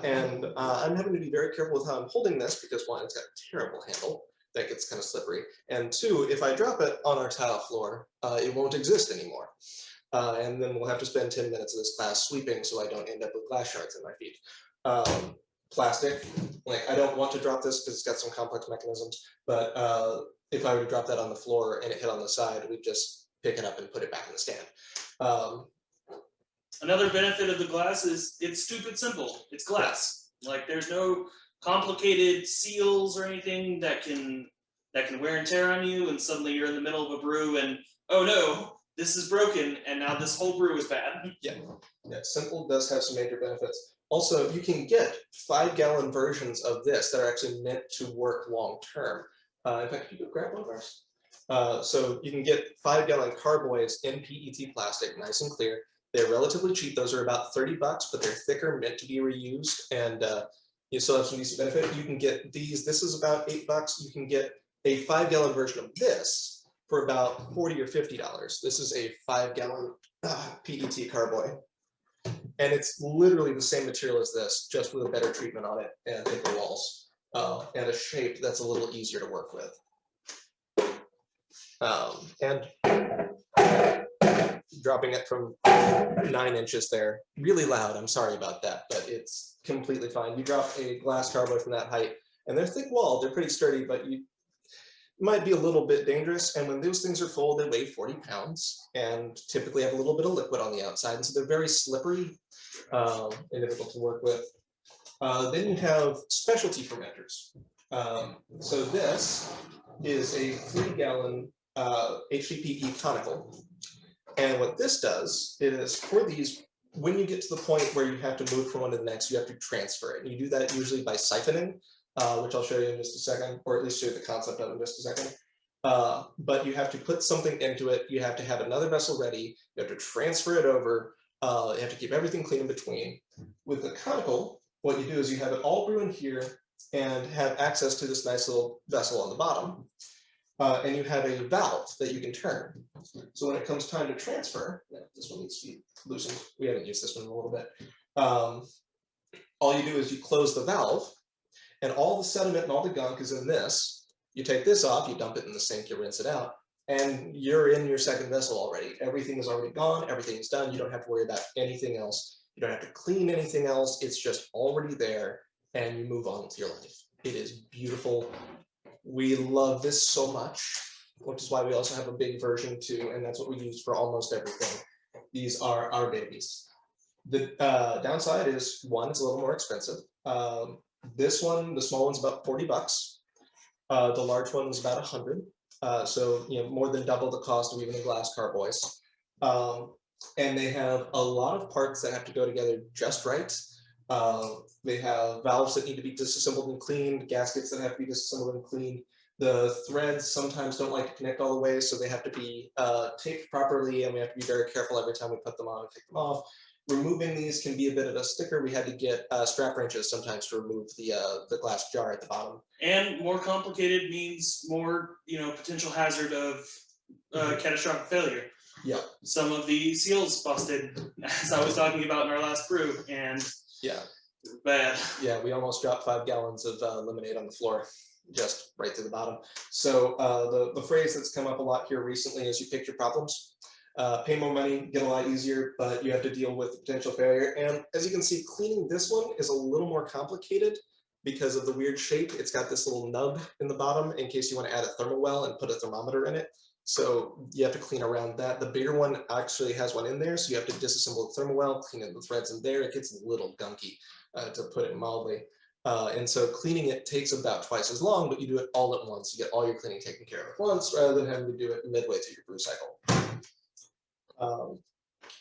And I'm having to be very careful with how I'm holding this, because 1, it's got a terrible handle that gets kind of slippery. And 2, if I drop it on our tile floor, it won't exist anymore. And then we'll have to spend 10 minutes of this class sweeping so I don't end up with glass shards in my feet. Plastic, like I don't want to drop this because it's got some complex mechanisms, but if I were to drop that on the floor and it hit on the side, we'd just pick it up and put it back in the stand. Another benefit of the glass is it's stupid simple. It's glass. Like there's no complicated seals or anything that can wear and tear on you, and suddenly you're in the middle of a brew and oh no, this is broken and now this whole brew is bad. Yeah, simple does have some major benefits. Also, you can get 5-gallon versions of this that are actually meant to work long term. In fact, you can grab one of ours. So you can get 5-gallon carboys in PET plastic, nice and clear. They're relatively cheap. Those are about $30, but they're thicker, meant to be reused, and you still have some decent benefit. You can get these. This is about $8. You can get a 5-gallon version of this for about $40 or $50. This is a 5-gallon PET carboy. And it's literally the same material as this, just with a better treatment on it and thicker walls, and a shape that's a little easier to work with. And dropping it from 9 inches there, really loud, I'm sorry about that, but it's completely fine. You drop a glass carboy from that height, and they're thick walled, they're pretty sturdy, but you might be a little bit dangerous. And when those things are full, they weigh 40 pounds and typically have a little bit of liquid on the outside. And so they're very slippery and difficult to work with. Then you have specialty fermenters. So this is a 3-gallon HDPE conical. And what this does is, for these, when you get to the point where you have to move from one to the next, you have to transfer it. And you do that usually by siphoning, which I'll show you in just a second, or at least show you the concept of in just a second. But you have to put something into it. You have to have another vessel ready. You have to transfer it over. You have to keep everything clean in between. With the conical, what you do is you have it all brewing here and have access to this nice little vessel on the bottom. And you have a valve that you can turn. So when it comes time to transfer, this one needs to be loosened. We haven't used this one in a little bit. All you do is you close the valve, and all the sediment and all the gunk is in this. You take this off, you dump it in the sink, you rinse it out, and you're in your second vessel already. Everything is already gone, everything is done. You don't have to worry about anything else. You don't have to clean anything else. It's just already there, and you move on with your life. It is beautiful. We love this so much, which is why we also have a big version too, and that's what we use for almost everything. These are our babies. The downside is, one, it's a little more expensive. This one, the small one's about 40 bucks. The large one is about 100. So, more than double the cost of even the glass carboys. And they have a lot of parts that have to go together just right. They have valves that need to be disassembled and cleaned, gaskets that have to be disassembled and cleaned. The threads sometimes don't like to connect all the way, so they have to be taped properly, and we have to be very careful every time we put them on and take them off. Removing these can be a bit of a sticker. We had to get strap wrenches sometimes to remove the glass jar at the bottom. And more complicated means more, potential hazard of catastrophic failure. Yeah. Some of the seals busted, as I was talking about in our last brew, and yeah, bad. Yeah, we almost dropped 5 gallons of lemonade on the floor, just right to the bottom. So the phrase that's come up a lot here recently is, you pick your problems. Pay more money, get a lot easier, but you have to deal with potential failure. And as you can see, cleaning this one is a little more complicated because of the weird shape. It's got this little nub in the bottom in case you want to add a thermal well and put a thermometer in it. So you have to clean around that. The bigger one actually has one in there, so you have to disassemble the thermal well, clean in the threads in there. It gets a little gunky, to put it mildly. And so cleaning it takes about twice as long, but you do it all at once. You get all your cleaning taken care of at once, rather than having to do it midway through your brew cycle.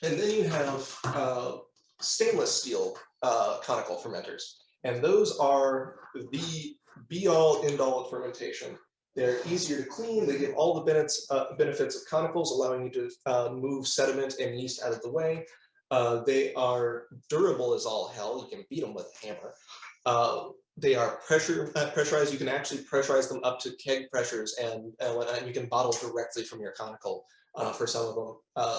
And then you have stainless steel conical fermenters. And those are the be-all, end-all of fermentation. They're easier to clean. They give all the benefits of conicals, allowing you to move sediment and yeast out of the way. They are durable as all hell. You can beat them with a hammer. They are pressurized. You can actually pressurize them up to keg pressures, and you can bottle directly from your conical for some of them.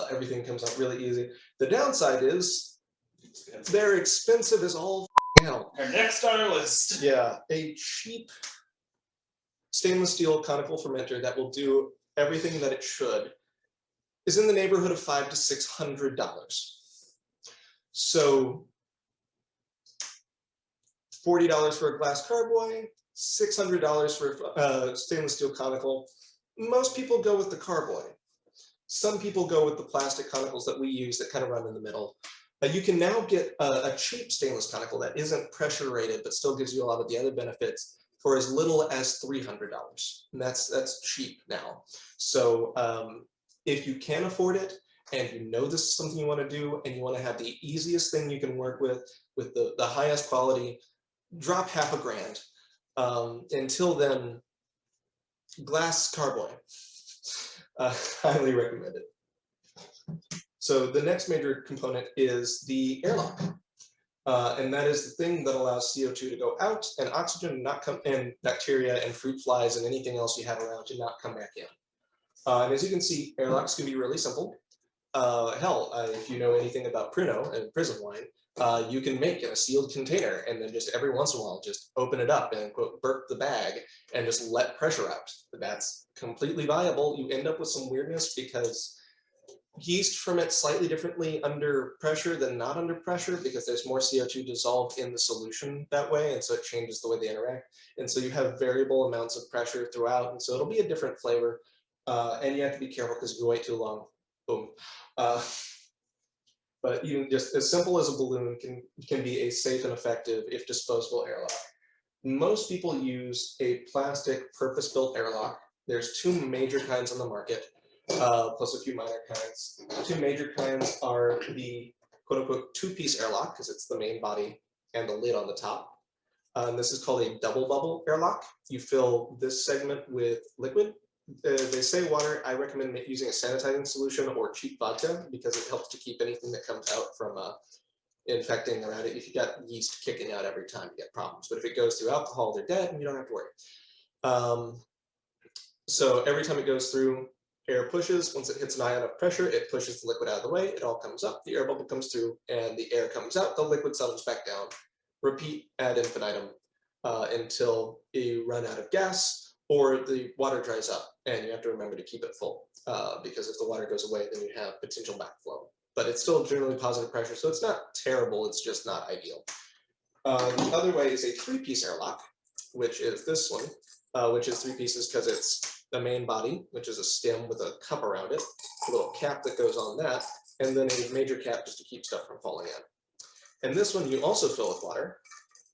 Everything comes up really easy. The downside is they're expensive as all hell. Our next on our list. Yeah, a cheap stainless steel conical fermenter that will do everything that it should is in the neighborhood of $500 to $600. So $40 for a glass carboy, $600 for stainless steel conical. Most people go with the carboy. Some people go with the plastic conicals that we use that kind of run in the middle. You can now get a cheap stainless conical that isn't pressure rated, but still gives you a lot of the other benefits for as little as $300. And that's cheap now. So if you can afford it, and you know this is something you want to do, and you want to have the easiest thing you can work with the highest quality, drop half $1,000. Until then, glass carboy. Highly recommend it. So the next major component is the airlock. And that is the thing that allows CO2 to go out and oxygen to not come in, bacteria and fruit flies and anything else you have around to not come back in. And as you can see, airlocks can be really simple. If you know anything about Pruno and prison wine, you can make in a sealed container and then just every once in a while just open it up and quote burp the bag and just let pressure out. That's completely viable. You end up with some weirdness because yeast ferment slightly differently under pressure than not under pressure because there's more CO2 dissolved in the solution that way, and so it changes the way they interact. And so you have variable amounts of pressure throughout, and so it'll be a different flavor. And you have to be careful because if you wait too long, boom. But even just as simple as a balloon can be a safe and effective, if disposable, airlock. Most people use a plastic purpose-built airlock. There's two major kinds on the market. Plus a few minor kinds. The two major kinds are the quote-unquote two-piece airlock, because it's the main body and the lid on the top. This is called a double bubble airlock. You fill this segment with liquid. They say water. I recommend using a sanitizing solution or cheap vodka because it helps to keep anything that comes out from infecting around it. If you got yeast kicking out every time, you get problems. But if it goes through alcohol, they're dead and you don't have to worry. So every time it goes through, air pushes. Once it hits an ion of pressure, it pushes the liquid out of the way. It all comes up, the air bubble comes through, and the air comes out. The liquid settles back down. Repeat ad infinitum until you run out of gas or the water dries up, and you have to remember to keep it full because if the water goes away, then you have potential backflow. But it's still generally positive pressure, so it's not terrible. It's just not ideal. The other way is a three-piece airlock, which is this one, which is three pieces because it's the main body, which is a stem with a cup around it, a little cap that goes on that, and then a major cap just to keep stuff from falling in. And this one you also fill with water,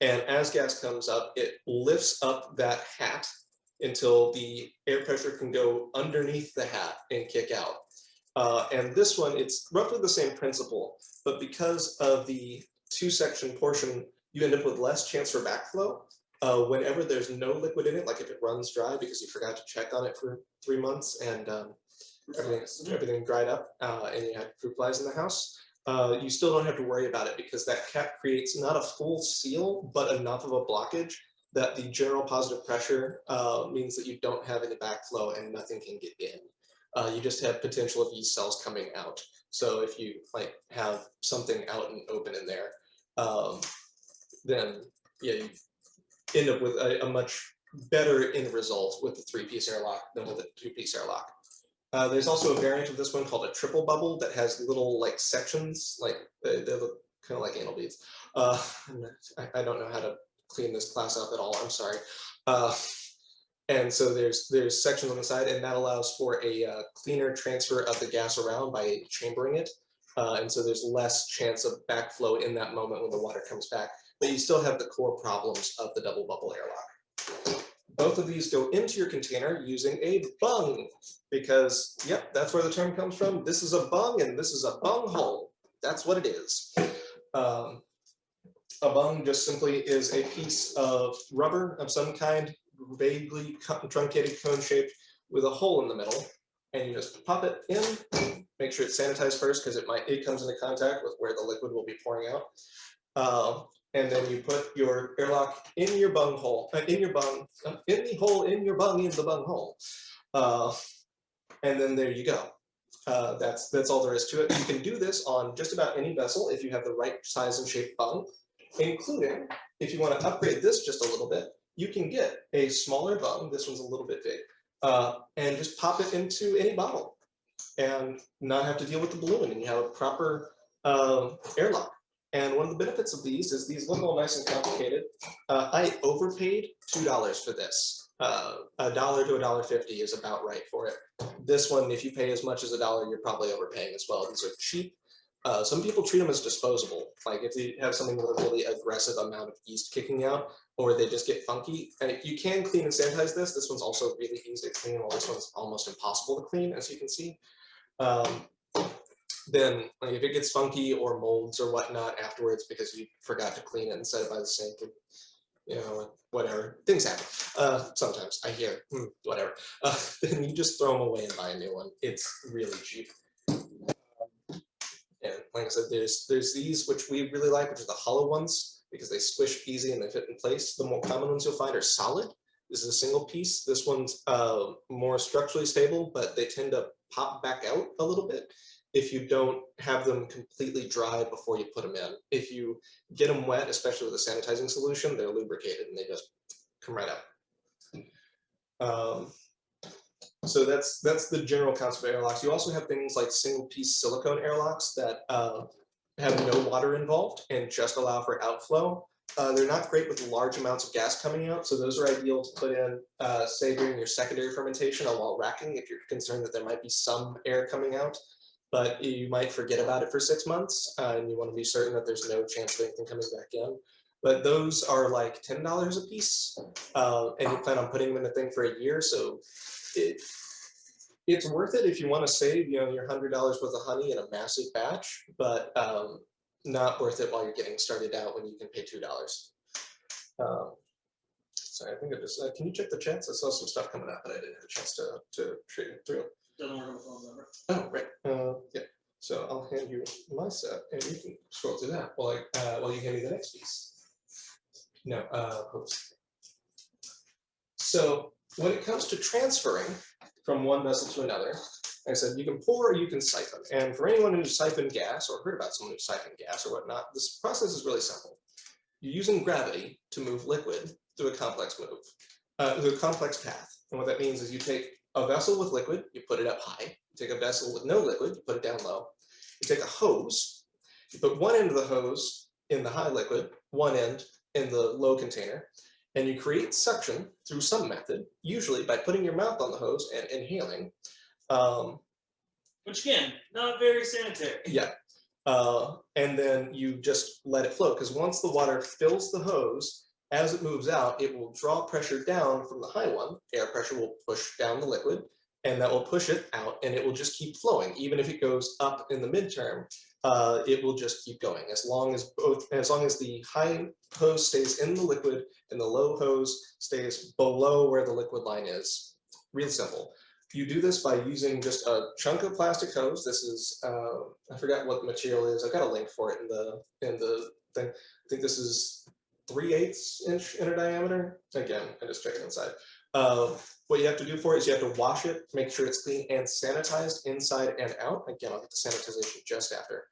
and as gas comes up, it lifts up that hat until the air pressure can go underneath the hat and kick out. And this one, it's roughly the same principle, but because of the two-section portion, you end up with less chance for backflow. Whenever there's no liquid in it, like if it runs dry because you forgot to check on it for 3 months and everything dried up and you had fruit flies in the house, you still don't have to worry about it because that cap creates not a full seal, but enough of a blockage that the general positive pressure means that you don't have any backflow and nothing can get in. You just have potential of yeast cells coming out. So if you have something out and open in there, then yeah, you end up with a much better end result with the three-piece airlock than with a two-piece airlock. There's also a variant of this one called a triple bubble that has little sections, they look kind of like anal beads. I don't know how to clean this class up at all, I'm sorry. And so there's sections on the side, and that allows for a cleaner transfer of the gas around by chambering it. And so there's less chance of backflow in that moment when the water comes back, but you still have the core problems of the double bubble airlock. Both of these go into your container using a bung, because, yep, that's where the term comes from. This is a bung and this is a bung hole. That's what it is. A bung just simply is a piece of rubber of some kind, vaguely truncated cone shaped with a hole in the middle, and you just pop it in. Make sure it's sanitized first because it comes into contact with where the liquid will be pouring out. And then you put your airlock in your bung hole, in the hole in your bung, in the bung hole. And then there you go. That's all there is to it. You can do this on just about any vessel if you have the right size and shape bung, including if you want to upgrade this just a little bit, you can get a smaller bung. This one's a little bit big, and just pop it into any bottle and not have to deal with the balloon, and you have a proper airlock. And one of the benefits of these is these look all nice and complicated. I overpaid $2 for this. $1 to $1.50 is about right for it. This one, if you pay as much as $1, you're probably overpaying as well. These are cheap. Some people treat them as disposable. Like if you have something with a really aggressive amount of yeast kicking out, or they just get funky. And you can clean and sanitize this. This one's also really easy to clean, while this one's almost impossible to clean, as you can see. Then if it gets funky or molds or whatnot afterwards because you forgot to clean it and set it by the sink, and, whatever, things happen. Sometimes I hear, whatever. Then you just throw them away and buy a new one. It's really cheap. And like I said, there's these which we really like, which are the hollow ones because they squish easy and they fit in place. The more common ones you'll find are solid. This is a single piece. This one's more structurally stable, but they tend to pop back out a little bit if you don't have them completely dry before you put them in. If you get them wet, especially with a sanitizing solution, they're lubricated and they just come right out. So that's the general concept of airlocks. You also have things like single-piece silicone airlocks that have no water involved and just allow for outflow. They're not great with large amounts of gas coming out, so those are ideal to put in, say, during your secondary fermentation or while racking if you're concerned that there might be some air coming out, but you might forget about it for 6 months, and you want to be certain that there's no chance of anything coming back in. But those are like $10 a piece, and you plan on putting them in the thing for a year, so it's worth it if you want to save, your $100 worth of honey in a massive batch, but not worth it while you're getting started out when you can pay $2. Sorry, I think I just, can you check the chats? I saw some stuff coming up, but I didn't have a chance to trade it through. Doesn't work on the phone number. Oh, right. Yeah. So I'll hand you my set, and you can scroll through that while you hand me the next piece. No, oops. So when it comes to transferring from one vessel to another, like I said, you can pour or you can siphon. And for anyone who's siphoned gas or heard about someone who's siphoned gas or whatnot, this process is really simple. You're using gravity to move liquid through a complex through a complex path. And what that means is you take a vessel with liquid, you put it up high. You take a vessel with no liquid, you put it down low. You take a hose, you put one end of the hose in the high liquid, one end in the low container, and you create suction through some method, usually by putting your mouth on the hose and inhaling. Which again, not very sanitary. Yeah. And then you just let it flow, because once the water fills the hose, as it moves out, it will draw pressure down from the high one. Air pressure will push down the liquid, and that will push it out, and it will just keep flowing. Even if it goes up in the midterm, it will just keep going as long as the high hose stays in the liquid and the low hose stays below where the liquid line is. Real simple. You do this by using just a chunk of plastic hose. This is I forgot what the material is. I've got a link for it in the thing. I think this is 3/8 inch inner diameter. Again, I just checked it inside. What you have to do for it is you have to wash it, make sure it's clean and sanitized inside and out. Again, I'll get the sanitization just after.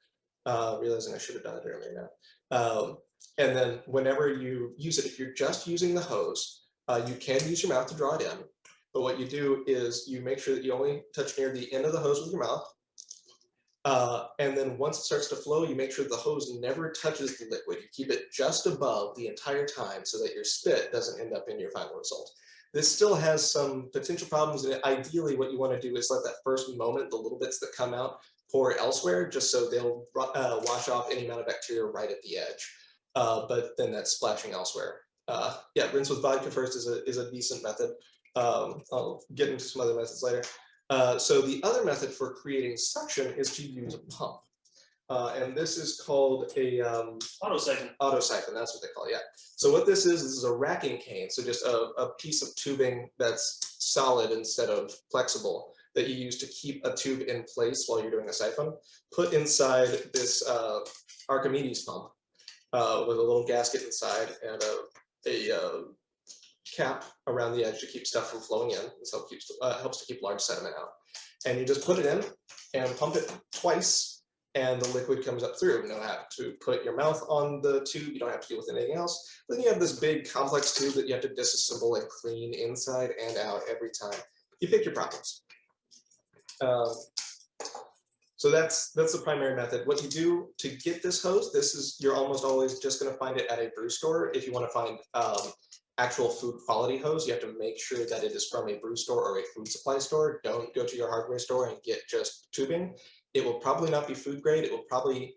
Realizing I should have done it earlier now. And then whenever you use it, if you're just using the hose, you can use your mouth to draw it in. But what you do is you make sure that you only touch near the end of the hose with your mouth. And then once it starts to flow, you make sure the hose never touches the liquid. You keep it just above the entire time so that your spit doesn't end up in your final result. This still has some potential problems, and ideally what you want to do is let that first moment, the little bits that come out, pour elsewhere, just so they'll wash off any amount of bacteria right at the edge. But then that's splashing elsewhere. Yeah, rinse with vodka first is a decent method. I'll get into some other methods later. So the other method for creating suction is to use a pump. And this is called a Auto-siphon. Auto-siphon, that's what they call it, yeah. So what this is a racking cane, so just a piece of tubing that's solid instead of flexible that you use to keep a tube in place while you're doing a siphon, put inside this Archimedes pump with a little gasket inside and a cap around the edge to keep stuff from flowing in. This helps to keep large sediment out. And you just put it in and pump it twice, and the liquid comes up through. You don't have to put your mouth on the tube. You don't have to deal with anything else. Then you have this big complex tube that you have to disassemble and clean inside and out every time. You pick your problems. So that's the primary method. What you do to get this hose, you're almost always just going to find it at a brew store. If you want to find actual food quality hose, you have to make sure that it is from a brew store or a food supply store. Don't go to your hardware store and get just tubing. It will probably not be food grade. It will probably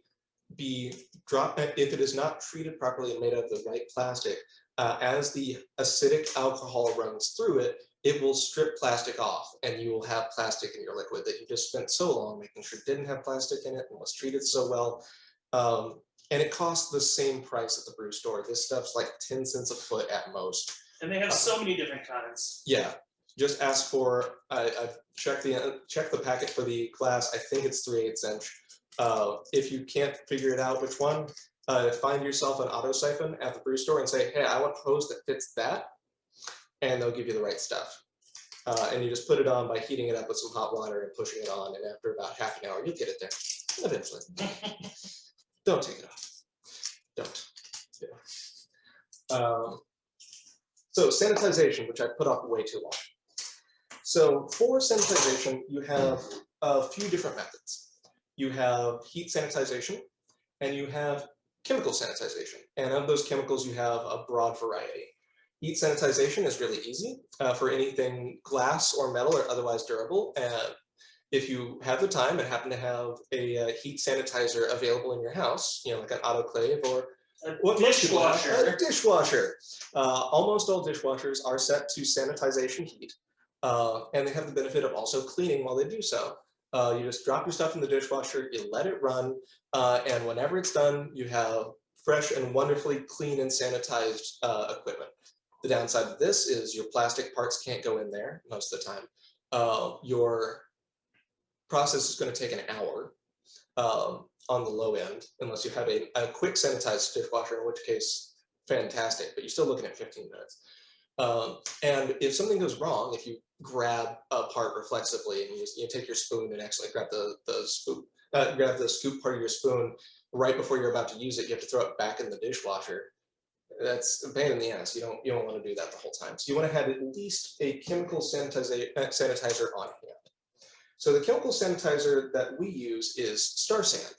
be if it is not treated properly and made out of the right plastic. As the acidic alcohol runs through it, it will strip plastic off, and you will have plastic in your liquid that you just spent so long making sure didn't have plastic in it and was treated so well. And it costs the same price at the brew store. This stuff's like 10 cents a foot at most. And they have so many different kinds. Yeah, just ask for, I've checked the packet for the glass. I think it's 3/8 inch. If you can't figure it out which one, find yourself an auto siphon at the brew store and say, hey, I want a hose that fits that, and they'll give you the right stuff. And you just put it on by heating it up with some hot water and pushing it on, and after about half an hour, you'll get it there, eventually. Don't take it off. Don't. Yeah. So sanitization, which I put off way too long. So for sanitization, you have a few different methods. You have heat sanitization, and you have chemical sanitization. And of those chemicals, you have a broad variety. Heat sanitization is really easy for anything glass or metal or otherwise durable. And if you have the time and happen to have a heat sanitizer available in your house, you know, like an autoclave or a dishwasher. A dishwasher. Almost all dishwashers are set to sanitization heat, and they have the benefit of also cleaning while they do so. You just drop your stuff in the dishwasher, you let it run, and whenever it's done, you have fresh and wonderfully clean and sanitized equipment. The downside of this is your plastic parts can't go in there most of the time. Your process is going to take an hour on the low end, unless you have a quick sanitized dishwasher, in which case, fantastic, but you're still looking at 15 minutes. And if something goes wrong, if you grab a part reflexively and you take your spoon and actually grab grab the scoop part of your spoon right before you're about to use it, you have to throw it back in the dishwasher. That's a pain in the ass. You don't want to do that the whole time. So you want to have at least a chemical sanitizer on hand. So the chemical sanitizer that we use is Star San.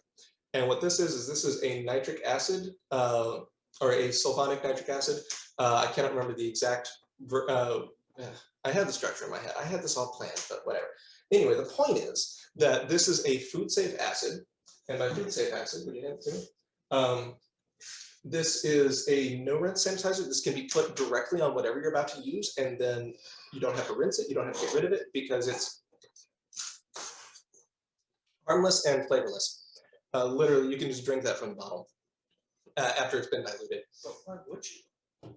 And what this is this is a nitric acid, or a sulfonic nitric acid. I cannot remember the exact, I had the structure in my head. I had this all planned, but whatever. Anyway, the point is that this is a food-safe acid. And by food-safe acid, what do you have to me? This is a no-rinse sanitizer. This can be put directly on whatever you're about to use, and then you don't have to rinse it. You don't have to get rid of it because it's harmless and flavorless. Literally, you can just drink that from the bottle after it's been diluted. So why would you?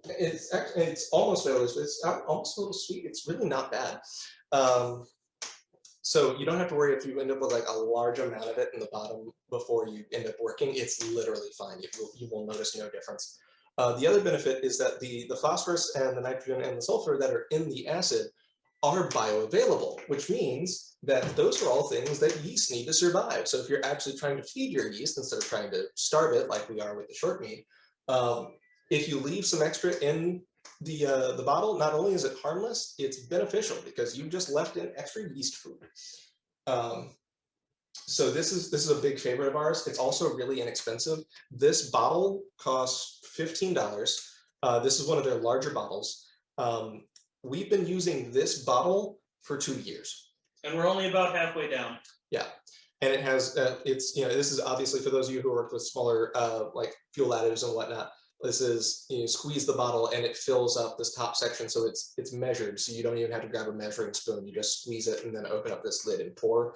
It's almost flavorless, but it's almost a little sweet. It's really not bad. So you don't have to worry if you end up with like a large amount of it in the bottom before you end up working. It's literally fine. You will notice no difference. The other benefit is that the phosphorus and the nitrogen and the sulfur that are in the acid are bioavailable, which means that those are all things that yeast need to survive. So if you're actually trying to feed your yeast instead of trying to starve it like we are with the short meat, if you leave some extra in the bottle, not only is it harmless, it's beneficial because you just left in extra yeast food. So this is a big favorite of ours. It's also really inexpensive. This bottle costs $15. This is one of their larger bottles. We've been using this bottle for 2 years. And we're only about halfway down. Yeah. And it has, it's, you know, this is obviously for those of you who work with smaller, like fuel additives and whatnot. This is, you squeeze the bottle and it fills up this top section, so it's measured, so you don't even have to grab a measuring spoon. You just squeeze it and then open up this lid and pour.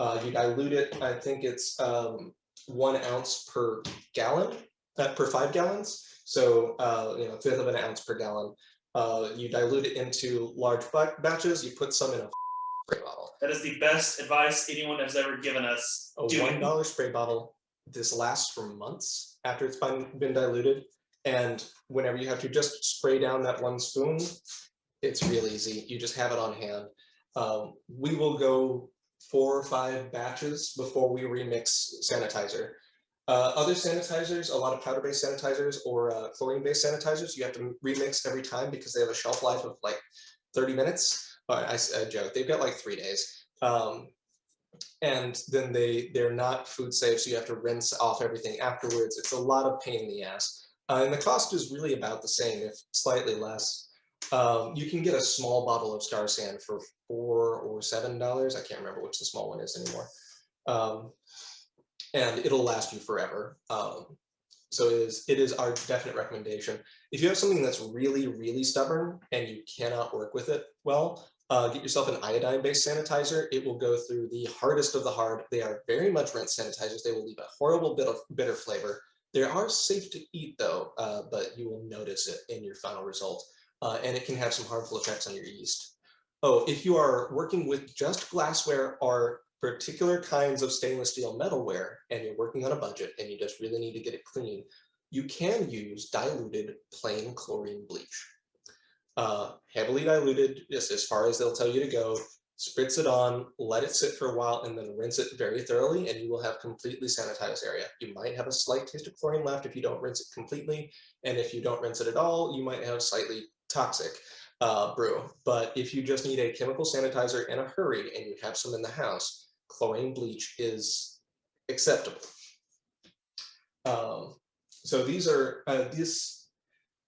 You dilute it. I think it's 1 ounce per gallon, per 5 gallons. So you know, 1/5 of an ounce per gallon. You dilute it into large batches. You put some in a spray bottle. That is the best advice anyone has ever given us. A $1 spray bottle. This lasts for months after it's been diluted. And whenever you have to just spray down that 1 spoon, it's real easy. You just have it on hand. We will go 4 or 5 batches before we remix sanitizer. Other sanitizers, a lot of powder-based sanitizers or chlorine-based sanitizers, you have to remix every time because they have a shelf life of like 30 minutes. I joke, they've got like 3 days. And then they're not food safe, so you have to rinse off everything afterwards. It's a lot of pain in the ass. And the cost is really about the same, if slightly less. You can get a small bottle of Star San for $4 or $7. I can't remember which the small one is anymore. And it'll last you forever. So it is our definite recommendation. If you have something that's really, really stubborn and you cannot work with it well, get yourself an iodine-based sanitizer. It will go through the hardest of the hard. They are very much rinse sanitizers. They will leave a horrible bit of bitter flavor. They are safe to eat though, but you will notice it in your final result. And it can have some harmful effects on your yeast. Oh, if you are working with just glassware or particular kinds of stainless steel metalware and you're working on a budget and you just really need to get it clean, you can use diluted plain chlorine bleach. Heavily diluted, just as far as they'll tell you to go, spritz it on, let it sit for a while, and then rinse it very thoroughly, and you will have completely sanitized area. You might have a slight taste of chlorine left if you don't rinse it completely, and if you don't rinse it at all, you might have slightly toxic brew. But if you just need a chemical sanitizer in a hurry and you have some in the house, chlorine bleach is acceptable. So these are, this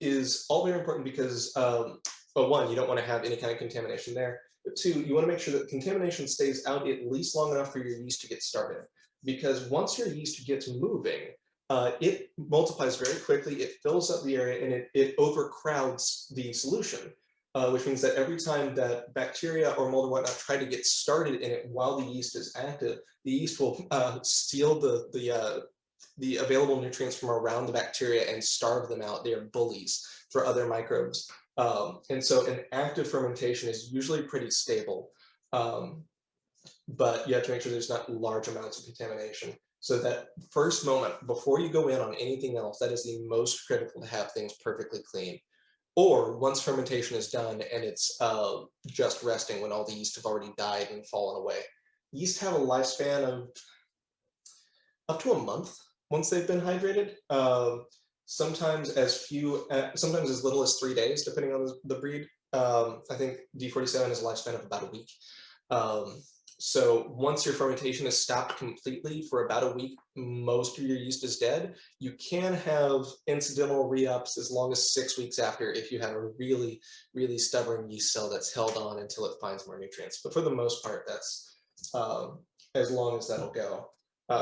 is all very important because, well, one, you don't want to have any kind of contamination there. But two, you want to make sure that contamination stays out at least long enough for your yeast to get started. Because once your yeast gets moving, it multiplies very quickly, it fills up the area, and it overcrowds the solution, which means that every time that bacteria or mold or whatnot try to get started in it while the yeast is active, the yeast will steal the available nutrients from around the bacteria and starve them out. They are bullies for other microbes. And so an active fermentation is usually pretty stable, but you have to make sure there's not large amounts of contamination. So that first moment before you go in on anything else, that is the most critical to have things perfectly clean. Or once fermentation is done and it's just resting when all the yeast have already died and fallen away. Yeast have a lifespan of up to a month once they've been hydrated. Sometimes as little as 3 days, depending on the breed. I think D47 has a lifespan of about a week. So once your fermentation is stopped completely for about a week, most of your yeast is dead. You can have incidental re-ups as long as 6 weeks after if you have a really, really stubborn yeast cell that's held on until it finds more nutrients. But for the most part, that's as long as that'll go.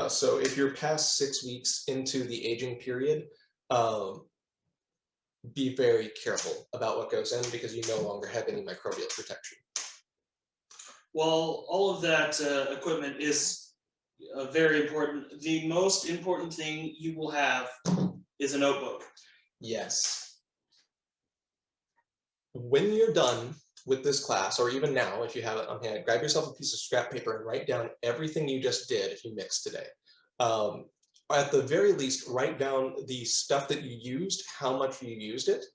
So if you're past 6 weeks into the aging period, be very careful about what goes in because you no longer have any microbial protection. Well, all of that equipment is very important. The most important thing you will have is a notebook. Yes. When you're done with this class, or even now, if you have it on hand, grab yourself a piece of scrap paper and write down everything you just did if you mixed today. At the very least, write down the stuff that you used, how much you used it,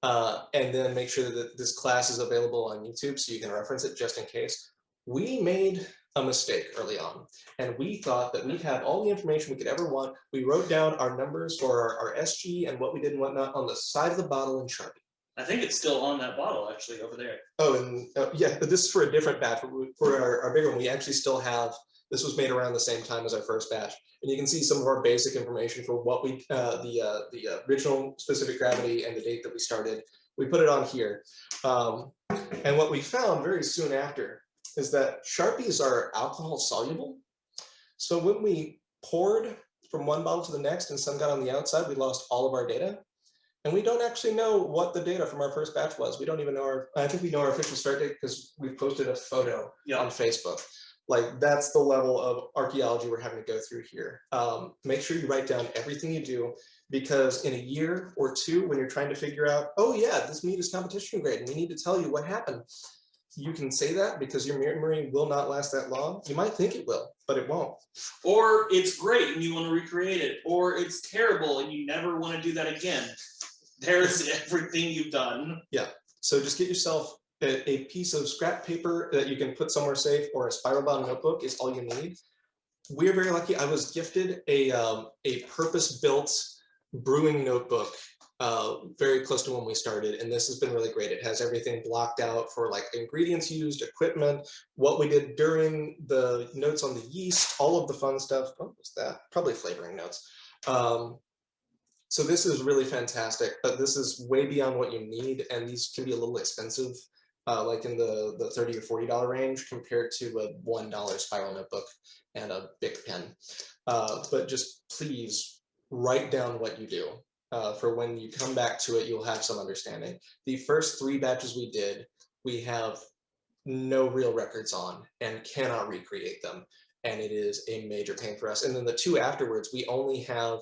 and then make sure that this class is available on YouTube so you can reference it just in case. We made a mistake early on, and we thought that we'd have all the information we could ever want. We wrote down our numbers for our SG and what we did and whatnot on the side of the bottle in Sharpie. I think it's still on that bottle, actually, over there. Oh, and yeah, but this is for a different batch. For our bigger one, we actually still have, this was made around the same time as our first batch. And you can see some of our basic information for what we, the original specific gravity and the date that we started. We put it on here. And what we found very soon after is that Sharpies are alcohol soluble. So when we poured from one bottle to the next and some got on the outside, we lost all of our data. And we don't actually know what the data from our first batch was. We don't even know I think we know our official start date because we posted a photo on Facebook. Like that's the level of archaeology we're having to go through here. Make sure you write down everything you do because in a year or two, when you're trying to figure out, oh yeah, this meat is competition grade and we need to tell you what happened. You can say that because your memory will not last that long. You might think it will, but it won't. Or it's great and you want to recreate it, or it's terrible and you never want to do that again. There's everything you've done. Yeah, so just get yourself a piece of scrap paper that you can put somewhere safe, or a spiral bound notebook is all you need. We're very lucky. I was gifted a purpose-built brewing notebook very close to when we started, and this has been really great. It has everything blocked out for like ingredients used, equipment, what we did during the notes on the yeast, all of the fun stuff. What was that? Probably flavoring notes. So this is really fantastic, but this is way beyond what you need, and these can be a little expensive, like in the $30 or $40 range compared to a $1 spiral notebook and a big pen. But just please write down what you do. For when you come back to it, you'll have some understanding. The first 3 batches we did, we have no real records on and cannot recreate them, and it is a major pain for us. And then the 2 afterwards, we only have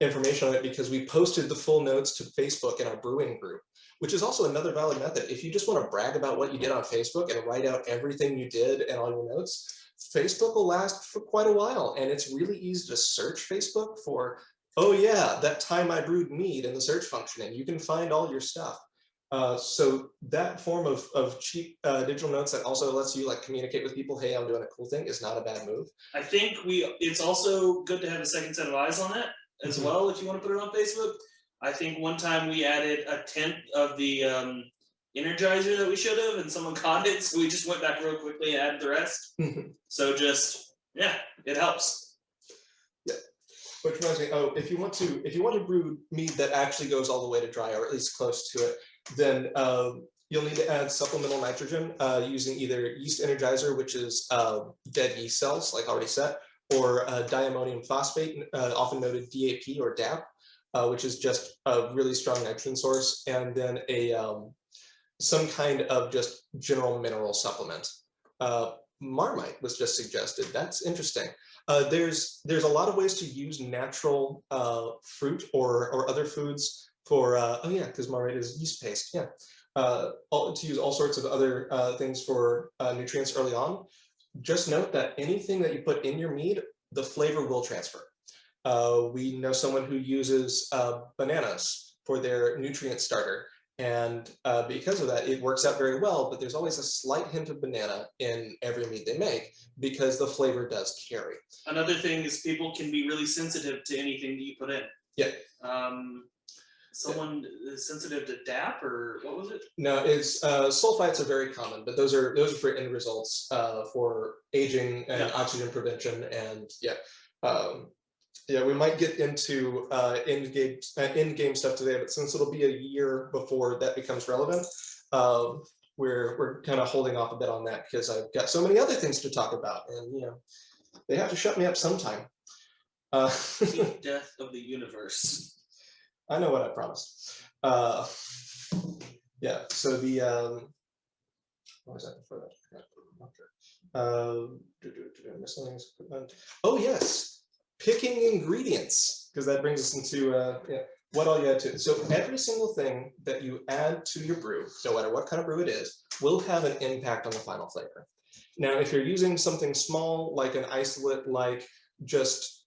information on it because we posted the full notes to Facebook in our brewing group, which is also another valid method. If you just want to brag about what you did on Facebook and write out everything you did and all your notes, Facebook will last for quite a while, and it's really easy to search Facebook for, oh yeah, that time I brewed mead in the search function, and you can find all your stuff. So that form of cheap digital notes that also lets you like communicate with people, hey, I'm doing a cool thing, is not a bad move. I think it's also good to have a second set of eyes on that as well if you want to put it on Facebook. I think one time we added a tenth of the Energizer that we should have, and someone caught it, so we just went back real quickly and added the rest. So just, yeah, it helps. Yeah, which reminds me, oh, if you want to brew mead that actually goes all the way to dry, or at least close to it, then you'll need to add supplemental nitrogen using either yeast energizer, which is dead yeast cells, like already set, or diammonium phosphate, often noted DAP or DAP, which is just a really strong nitrogen source, and then a some kind of just general mineral supplement. Marmite was just suggested. That's interesting. There's a lot of ways to use natural fruit or other foods for, oh yeah, because Marmite is yeast paste, yeah. To use all sorts of other things for nutrients early on. Just note that anything that you put in your mead, the flavor will transfer. We know someone who uses bananas for their nutrient starter. And because of that, it works out very well, but there's always a slight hint of banana in every mead they make because the flavor does carry. Another thing is people can be really sensitive to anything that you put in. Yeah. Someone is sensitive to DAP, or what was it? No, it's sulfites are very common, but those are for end results for aging and oxygen prevention, and yeah. Yeah, we might get into end game stuff today, but since it'll be a year before that becomes relevant, we're kind of holding off a bit on that because I've got so many other things to talk about, and you know, they have to shut me up sometime. The death of the universe. I know what I promised. Yeah, so the what was that before that? Miscellaneous equipment. Oh yes. Picking ingredients, because that brings us into yeah, what all you add to it. So every single thing that you add to your brew, no matter what kind of brew it is, will have an impact on the final flavor. Now, if you're using something small, like an isolate, like just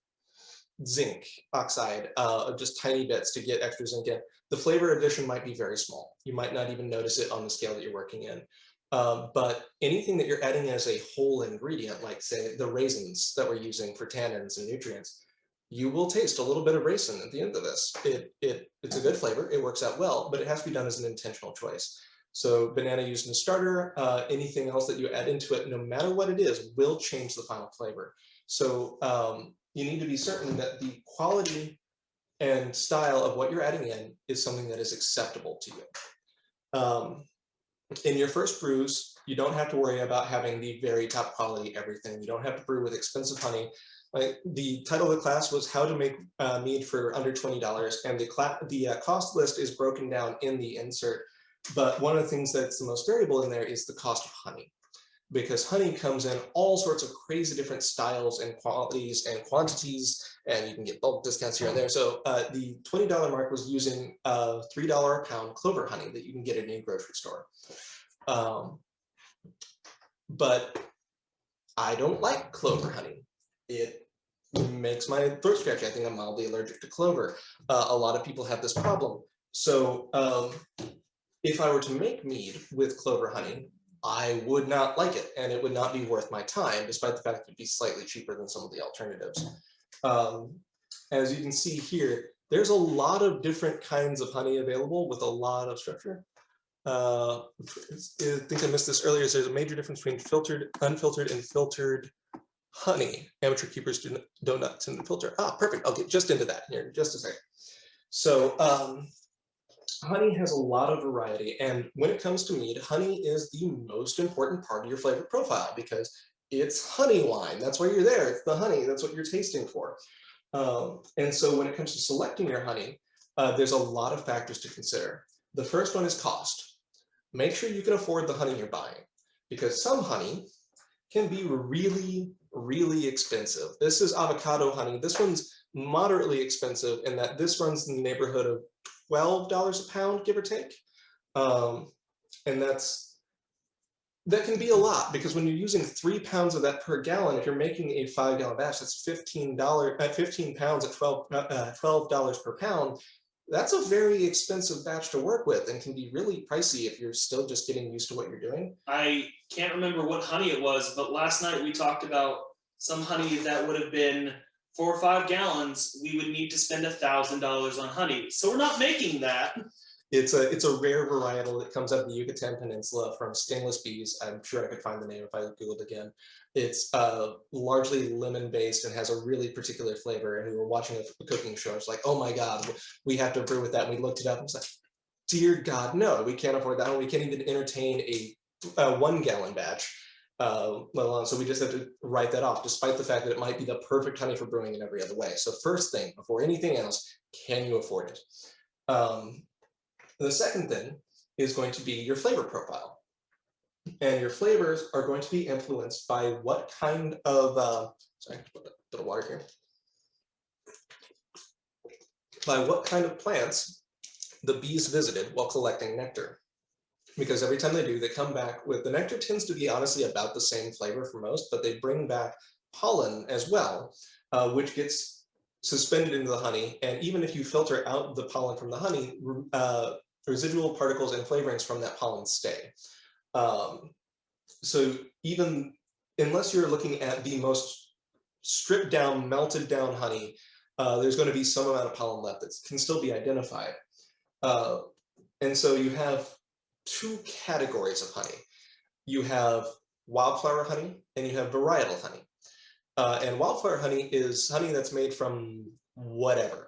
zinc oxide, just tiny bits to get extra zinc in, the flavor addition might be very small. You might not even notice it on the scale that you're working in. But anything that you're adding as a whole ingredient, like say the raisins that we're using for tannins and nutrients, you will taste a little bit of raisin at the end of this. It's a good flavor, it works out well, but it has to be done as an intentional choice. So banana used in a starter, anything else that you add into it, no matter what it is, will change the final flavor. So you need to be certain that the quality and style of what you're adding in is something that is acceptable to you. In your first brews, you don't have to worry about having the very top quality everything. You don't have to brew with expensive honey. Like the title of the class was How to Make Mead for Under $20, and the cost list is broken down in the insert. But one of the things that's the most variable in there is the cost of honey, because honey comes in all sorts of crazy different styles and qualities and quantities, and you can get bulk discounts here and there. So the $20 mark was using $3 a pound clover honey that you can get at any grocery store. But I don't like clover honey. It makes my throat scratchy. I think I'm mildly allergic to clover. A lot of people have this problem. So if I were to make mead with clover honey, I would not like it, and it would not be worth my time, despite the fact that it'd be slightly cheaper than some of the alternatives. As you can see here, there's a lot of different kinds of honey available with a lot of structure. I think I missed this earlier. There's a major difference between filtered, unfiltered, and filtered honey. Amateur keepers do not tend to filter. Ah, perfect. I'll get just into that here in just a second. So honey has a lot of variety, and when it comes to mead, honey is the most important part of your flavor profile because it's honey wine. That's why you're there. It's the honey. That's what you're tasting for. And so when it comes to selecting your honey, there's a lot of factors to consider. The first one is cost. Make sure you can afford the honey you're buying, because some honey can be really, really expensive. This is avocado honey. This one's moderately expensive in that this runs in the neighborhood of $12 a pound, give or take. And that's That can be a lot, because when you're using 3 pounds of that per gallon, if you're making a 5-gallon batch, that's $15 at 15 pounds at $12 per pound. That's a very expensive batch to work with and can be really pricey if you're still just getting used to what you're doing. I can't remember what honey it was, but last night we talked about some honey that would have been 4 or 5 gallons. We would need to spend $1,000 on honey. So we're not making that. It's a rare varietal that comes out of the Yucatan Peninsula from stingless bees. I'm sure I could find the name if I Googled again. It's largely lemon based and has a really particular flavor. And we were watching a cooking show. It's like, oh my God, we have to brew with that. And we looked it up and it's like, dear God, no, we can't afford that one. We can't even entertain a 1-gallon batch. So we just have to write that off, despite the fact that it might be the perfect honey for brewing in every other way. So first thing, before anything else, can you afford it? The second thing is going to be your flavor profile. And your flavors are going to be influenced by what kind of, sorry, put a bit of water here. By what kind of plants the bees visited while collecting nectar. Because every time they do, they come back with, the nectar tends to be honestly about the same flavor for most, but they bring back pollen as well, which gets suspended into the honey. And even if you filter out the pollen from the honey, residual particles and flavorings from that pollen stay. So even unless you're looking at the most stripped down, melted down honey, there's going to be some amount of pollen left that can still be identified. And so you have 2 categories of honey. You have wildflower honey and you have varietal honey. And wildflower honey is honey that's made from whatever.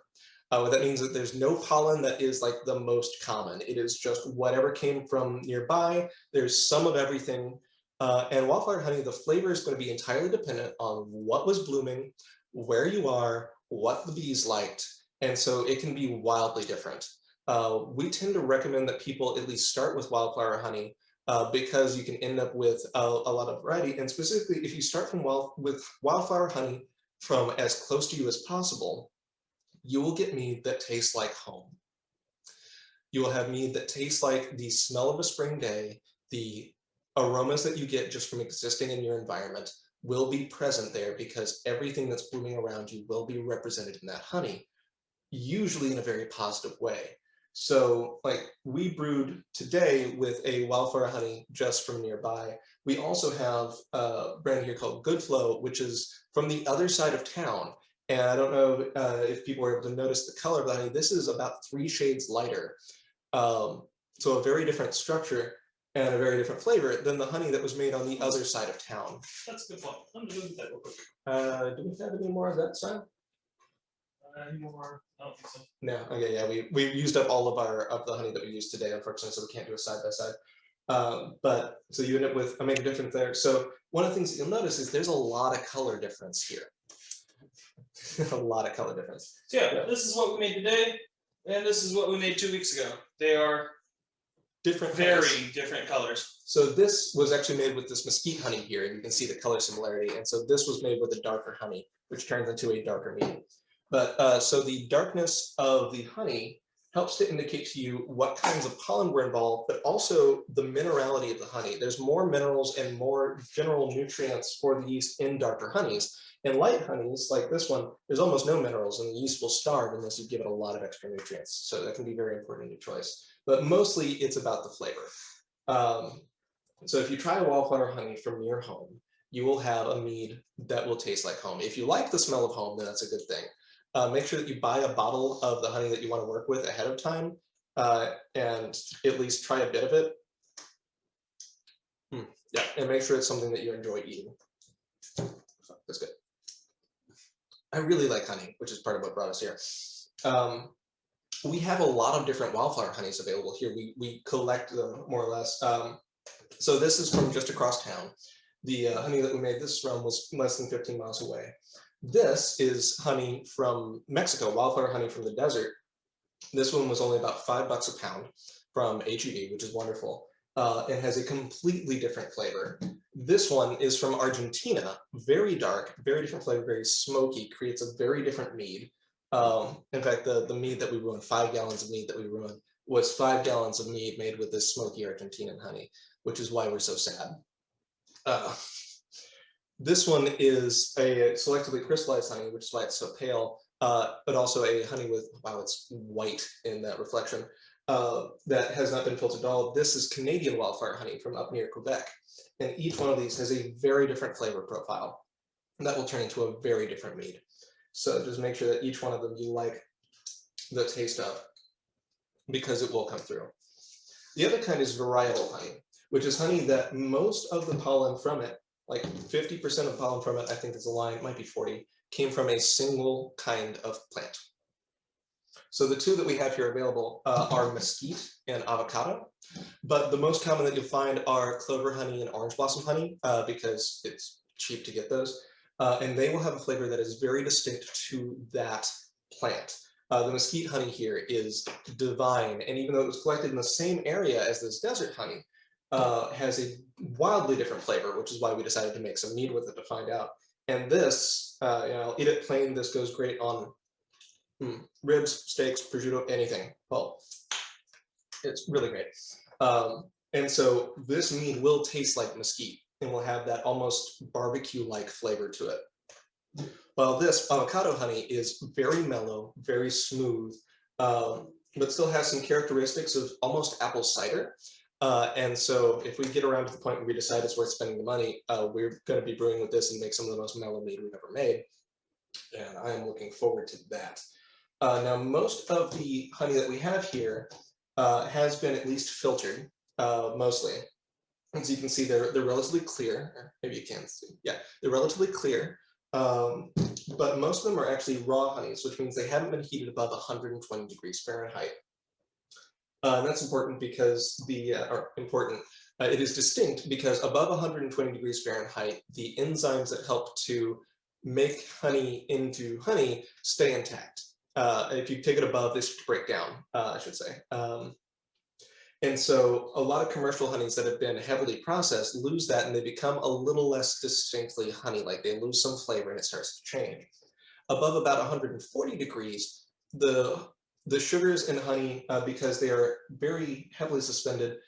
That means that there's no pollen that is like the most common. It is just whatever came from nearby. There's some of everything. And wildflower honey, the flavor is going to be entirely dependent on what was blooming, where you are, what the bees liked. And so it can be wildly different. We tend to recommend that people at least start with wildflower honey because you can end up with a lot of variety. And specifically, if you start with wildflower honey from as close to you as possible, you will get mead that tastes like home. You will have mead that tastes like the smell of a spring day. The aromas that you get just from existing in your environment will be present there because everything that's blooming around you will be represented in that honey, usually in a very positive way. So like we brewed today with a wildflower honey just from nearby. We also have a brand here called Good Flow, which is from the other side of town. And I don't know if people were able to notice the color of the honey. This is about 3 shades lighter. So a very different structure and a very different flavor than the honey that was made on the other side of town. That's a good one. I'm going to look at that real quick. Do we have any more of that style? Any more? I don't think so. No, okay, yeah, we used up all of the honey that we used today, unfortunately, so we can't do a side by side. But so you end up with a major difference there. So one of the things that you'll notice is there's a lot of color difference here. A lot of color difference. So yeah, this is what we made today, and this is what we made 2 weeks ago. They are different, very different colors. So this was actually made with this mesquite honey here, and you can see the color similarity. And so this was made with a darker honey, which turns into a darker mead. But so the darkness of the honey helps to indicate to you what kinds of pollen were involved, but also the minerality of the honey. There's more minerals and more general nutrients for the yeast in darker honeys. In light honeys, like this one, there's almost no minerals, and the yeast will starve unless you give it a lot of extra nutrients. So that can be very important in your choice. But mostly it's about the flavor. So if you try a wildflower honey from your home, you will have a mead that will taste like home. If you like the smell of home, then that's a good thing. Make sure that you buy a bottle of the honey that you want to work with ahead of time and at least try a bit of it. Yeah, and make sure it's something that you enjoy eating. That's good. I really like honey, which is part of what brought us here. We have a lot of different wildflower honeys available here. We collect them more or less. So this is from just across town. The honey that we made this from was less than 15 miles away. This is honey from Mexico, wildflower honey from the desert. This one was only about $5 a pound from HEB, which is wonderful. And has a completely different flavor. This one is from Argentina, very dark, very different flavor, very smoky, creates a very different mead. In fact, the mead that we ruined, 5 gallons of mead that we ruined, was 5 gallons of mead made with this smoky Argentinian honey, which is why we're so sad. This one is a selectively crystallized honey, which is why it's so pale, but also a honey with, wow, it's white in that reflection, that has not been filtered at all. This is Canadian wildfire honey from up near Quebec. And each one of these has a very different flavor profile. And that will turn into a very different mead. So just make sure that each one of them you like the taste of, because it will come through. The other kind is varietal honey, which is honey that most of the pollen from it, like 50% of pollen from it, I think is a line, it might be 40, came from a single kind of plant. So the two that we have here available are mesquite and avocado, but the most common that you'll find are clover honey and orange blossom honey, because it's cheap to get those. And they will have a flavor that is very distinct to that plant. The mesquite honey here is divine, and even though it was collected in the same area as this desert honey, has a wildly different flavor, which is why we decided to make some mead with it to find out. And this, I'll eat it plain. This goes great on ribs, steaks, prosciutto, anything. Well, it's really great. And so this mead will taste like mesquite and will have that almost barbecue-like flavor to it. While this avocado honey is very mellow, very smooth, but still has some characteristics of almost apple cider. And so if we get around to the point where we decide it's worth spending the money, we're going to be brewing with this and make some of the most mellow mead we've ever made. And I am looking forward to that. Now, most of the honey that we have here has been at least filtered, mostly. As you can see, they're relatively clear. Or maybe you can't see. Yeah, they're relatively clear. But most of them are actually raw honeys, which means they haven't been heated above 120 degrees Fahrenheit. And that's important because it is distinct because above 120 degrees Fahrenheit, the enzymes that help to make honey into honey stay intact. If you take it above, this break down, I should say. And so a lot of commercial honeys that have been heavily processed lose that, and they become a little less distinctly honey-like. They lose some flavor and it starts to change. Above about 140 degrees, the sugars in honey, because they are very heavily suspended,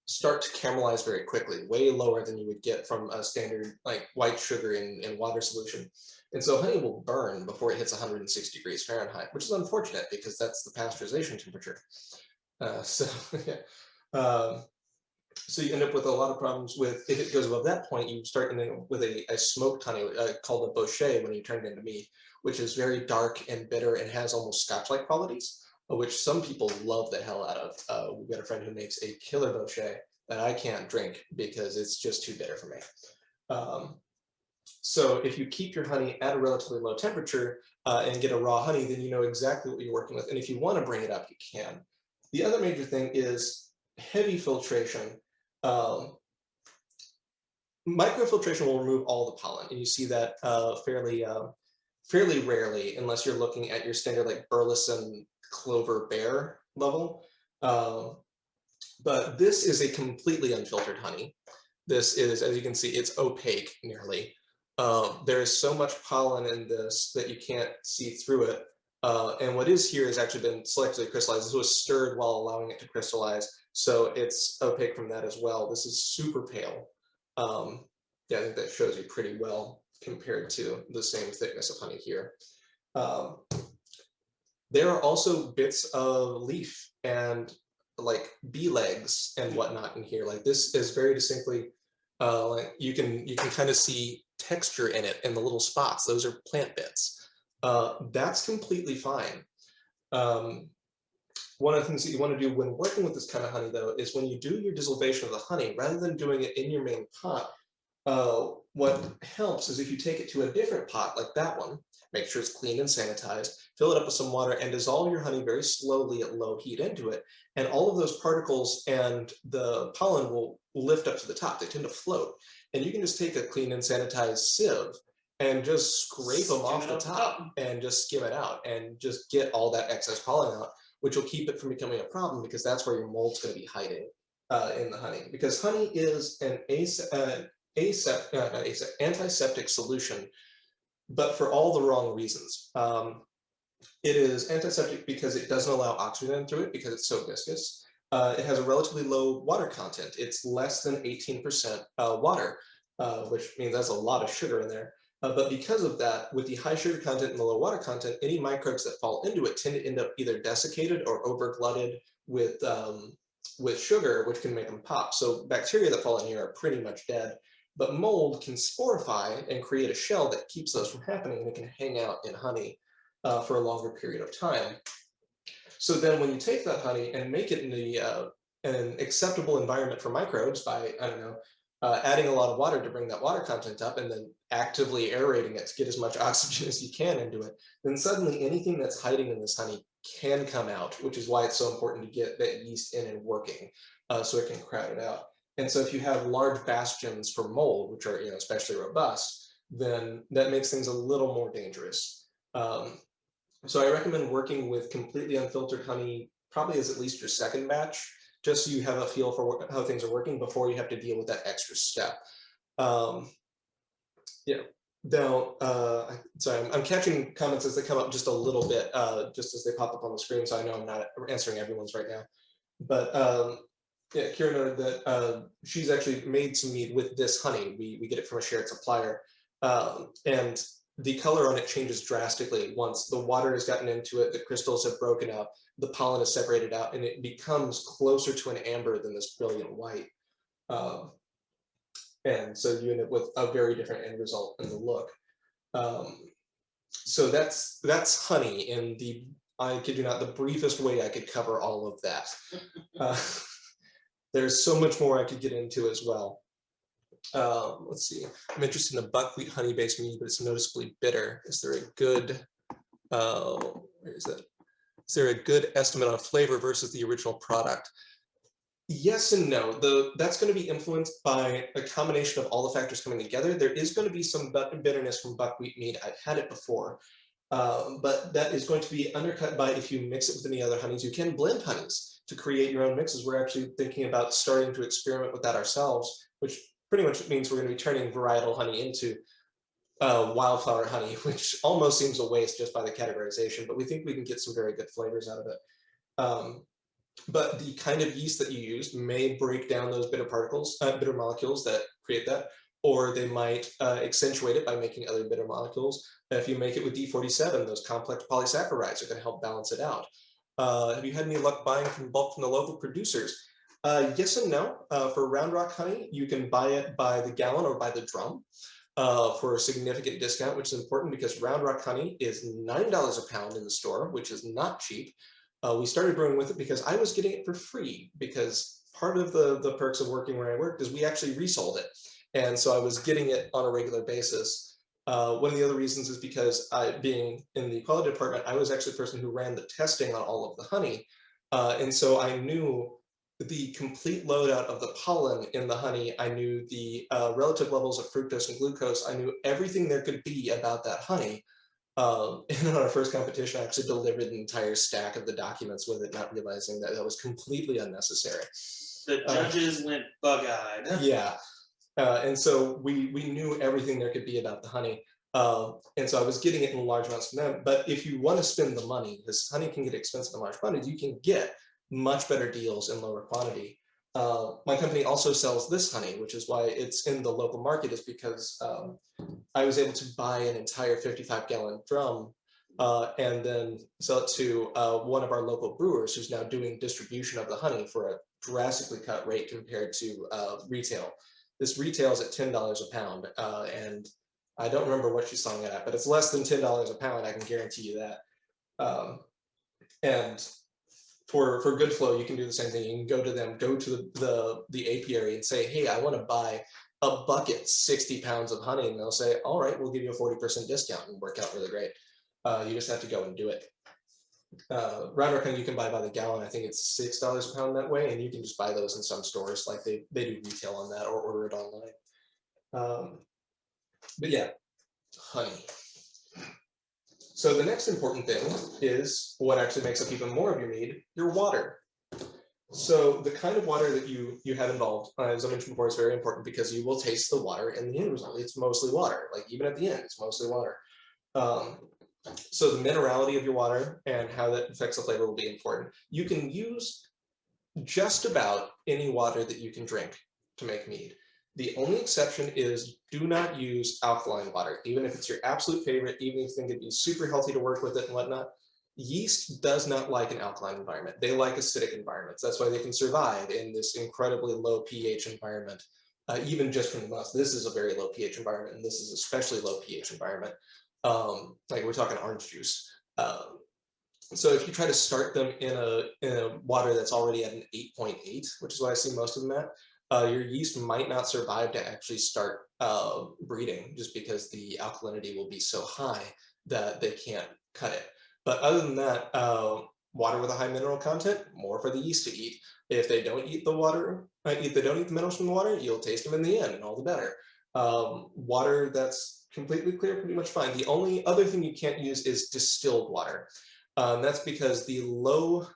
start to caramelize very quickly, way lower than you would get from a standard like white sugar in water solution. And so honey will burn before it hits 160 degrees Fahrenheit, which is unfortunate because that's the pasteurization temperature. So you end up with a lot of problems with, if it goes above that point, you start with a smoked honey called a bochet when you turn it into mead, which is very dark and bitter and has almost scotch-like qualities, which some people love the hell out of. We've got a friend who makes a killer bochet that I can't drink because it's just too bitter for me. So if you keep your honey at a relatively low temperature and get a raw honey, then you know exactly what you're working with. And if you want to bring it up, you can. The other major thing is heavy filtration. Microfiltration will remove all the pollen, and you see that fairly rarely, unless you're looking at your standard like Burleson Clover Bear level. But this is a completely unfiltered honey. This is, as you can see, it's opaque nearly. There is so much pollen in this that you can't see through it. And what is here has actually been selectively crystallized. This was stirred while allowing it to crystallize, so it's opaque from that as well. This is super pale. Yeah, I think that shows you pretty well compared to the same thickness of honey here. There are also bits of leaf and like bee legs and whatnot in here. Like this is very distinctly, like you can kind of see texture in it and the little spots. Those are plant bits. That's completely fine. One of the things that you want to do when working with this kind of honey, though, is when you do your distillation of the honey, rather than doing it in your main pot, what helps is if you take it to a different pot, like that one, make sure it's clean and sanitized, fill it up with some water, and dissolve your honey very slowly at low heat into it. And all of those particles and the pollen will lift up to the top. They tend to float. And you can just take a clean and sanitized sieve and just scrape them off the top and just skim it out and just get all that excess pollen out, which will keep it from becoming a problem, because that's where your mold's going to be hiding in the honey. Because honey is an antiseptic solution, but for all the wrong reasons. It is antiseptic because it doesn't allow oxygen through it because it's so viscous. it has a relatively low water content. It's less than 18% water, which means that's a lot of sugar in there. But because of that, with the high sugar content and the low water content, any microbes that fall into it tend to end up either desiccated or over-glutted with sugar, which can make them pop. So bacteria that fall in here are pretty much dead. But mold can sporify and create a shell that keeps those from happening, and it can hang out in honey for a longer period of time. So then when you take that honey and make it in an acceptable environment for microbes by, I don't know, adding a lot of water to bring that water content up and then actively aerating it to get as much oxygen as you can into it, then suddenly anything that's hiding in this honey can come out, which is why it's so important to get that yeast in and working so it can crowd it out. And so if you have large bastions for mold, which are especially robust, then that makes things a little more dangerous. So I recommend working with completely unfiltered honey, probably as at least your second batch, just so you have a feel for how things are working before you have to deal with that extra step. Yeah. Now, sorry, I'm catching comments as they come up just a little bit, just as they pop up on the screen, so I know I'm not answering everyone's right now. But yeah, Kira noted that she's actually made some mead with this honey. We get it from a shared supplier. And the color on it changes drastically once the water has gotten into it, the crystals have broken up, the pollen is separated out, and it becomes closer to an amber than this brilliant white. And so you end up with a very different end result in the look. So that's honey in the, I kid you not, the briefest way I could cover all of that. There's so much more I could get into as well. Let's see, I'm interested in the buckwheat honey-based mead, but it's noticeably bitter. Is there a good, where is that? Is there a good estimate on flavor versus the original product? Yes and no. That's going to be influenced by a combination of all the factors coming together. There is going to be some bitterness from buckwheat mead. I've had it before, but that is going to be undercut by if you mix it with any other honeys. You can blend honeys to create your own mixes. We're actually thinking about starting to experiment with that ourselves, which pretty much means we're going to be turning varietal honey into wildflower honey, which almost seems a waste just by the categorization, but we think we can get some very good flavors out of it. But the kind of yeast that you use may break down those bitter particles, bitter molecules that create that, or they might accentuate it by making other bitter molecules. If you make it with D47, those complex polysaccharides are going to help balance it out. Have you had any luck buying from bulk from the local producers? Yes and no. For Round Rock honey, you can buy it by the gallon or by the drum for a significant discount, which is important because Round Rock honey is $9 a pound in the store, which is not cheap. We started brewing with it because I was getting it for free, because part of the perks of working where I worked is we actually resold it. And so I was getting it on a regular basis. One of the other reasons is because being in the quality department, I was actually the person who ran the testing on all of the honey. And so I knew the complete loadout of the pollen in the honey. I knew the relative levels of fructose and glucose. I knew everything there could be about that honey. And on our first competition, I actually delivered an entire stack of the documents with it, not realizing that that was completely unnecessary. The judges went bug-eyed. Yeah. And so we knew everything there could be about the honey. And so I was getting it in large amounts from them. But if you want to spend the money, because honey can get expensive in large quantities, you can get much better deals in lower quantity. My company also sells this honey, which is why it's in the local market, is because I was able to buy an entire 55-gallon drum and then sell it to one of our local brewers who's now doing distribution of the honey for a drastically cut rate compared to retail. This retails at $10 a pound, and I don't remember what she's selling it at, but it's less than $10 a pound, I can guarantee you that. And for Good Flow, you can do the same thing. You can go to them, go to the apiary and say, hey, I want to buy a bucket, 60 pounds of honey, and they'll say, all right, we'll give you a 40% discount, and work out really great. You just have to go and do it. Round Rock honey you can buy by the gallon. I think it's $6 a pound that way, and you can just buy those in some stores, like they do retail on that, or order it online. But yeah, honey. So the next important thing is what actually makes up even more of your mead, your water. So the kind of water that you have involved, as I mentioned before, is very important because you will taste the water in the end result. It's mostly water, like even at the end, it's mostly water. So the minerality of your water and how that affects the flavor will be important. You can use just about any water that you can drink to make mead. The only exception is do not use alkaline water, even if it's your absolute favorite, even if you think it'd be super healthy to work with it and whatnot. Yeast does not like an alkaline environment. They like acidic environments. That's why they can survive in this incredibly low pH environment, even just from the most. This is a very low pH environment, and this is especially low pH environment. Like we're talking orange juice. So if you try to start them in a water that's already at an 8.8, which is what I see most of them at, your yeast might not survive to actually start breeding, just because the alkalinity will be so high that they can't cut it. But other than that, water with a high mineral content, more for the yeast to eat. If they don't eat the water, if they don't eat the minerals from the water, you'll taste them in the end, and all the better. Water that's completely clear, pretty much fine. The only other thing you can't use is distilled water. That's because the low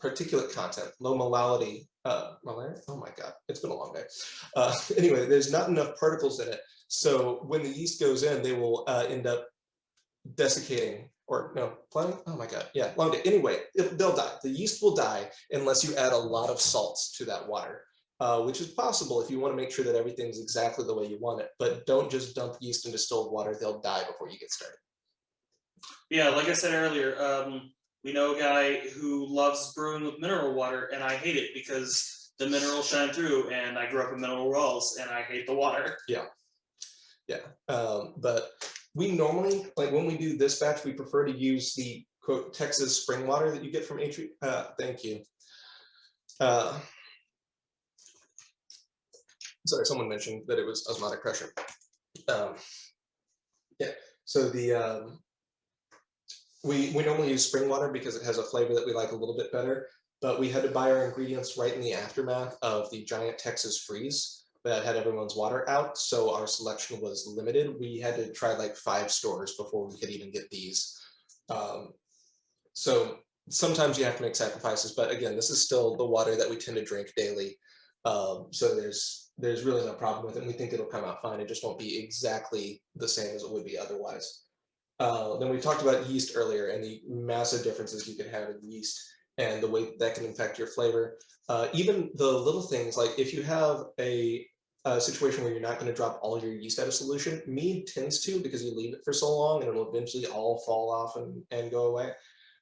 particulate content, low molality, malaria? Oh my God, it's been a long day. Anyway, there's not enough particles in it. So when the yeast goes in, they will end up desiccating, or no, flooding? Oh my God, yeah, long day. Anyway, they'll die. The yeast will die unless you add a lot of salts to that water, which is possible if you want to make sure that everything's exactly the way you want it. But don't just dump yeast in distilled water. They'll die before you get started. Yeah, like I said earlier, we know a guy who loves brewing with mineral water, and I hate it because the minerals shine through, and I grew up in mineral wells, and I hate the water. Yeah. But we normally, like when we do this batch, we prefer to use the quote Texas spring water that you get from Atri. Thank you. Sorry, someone mentioned that it was osmotic pressure. Yeah, so the we normally use spring water because it has a flavor that we like a little bit better, but we had to buy our ingredients right in the aftermath of the giant Texas freeze that had everyone's water out, so our selection was limited. We had to try like 5 stores before we could even get these. So sometimes you have to make sacrifices, but again, this is still the water that we tend to drink daily. So there's really no problem with it. And we think it'll come out fine. It just won't be exactly the same as it would be otherwise. Then we talked about yeast earlier and the massive differences you can have in yeast and the way that can affect your flavor. Even the little things, like if you have a situation where you're not going to drop all your yeast out of solution, mead tends to, because you leave it for so long and it'll eventually all fall off and go away.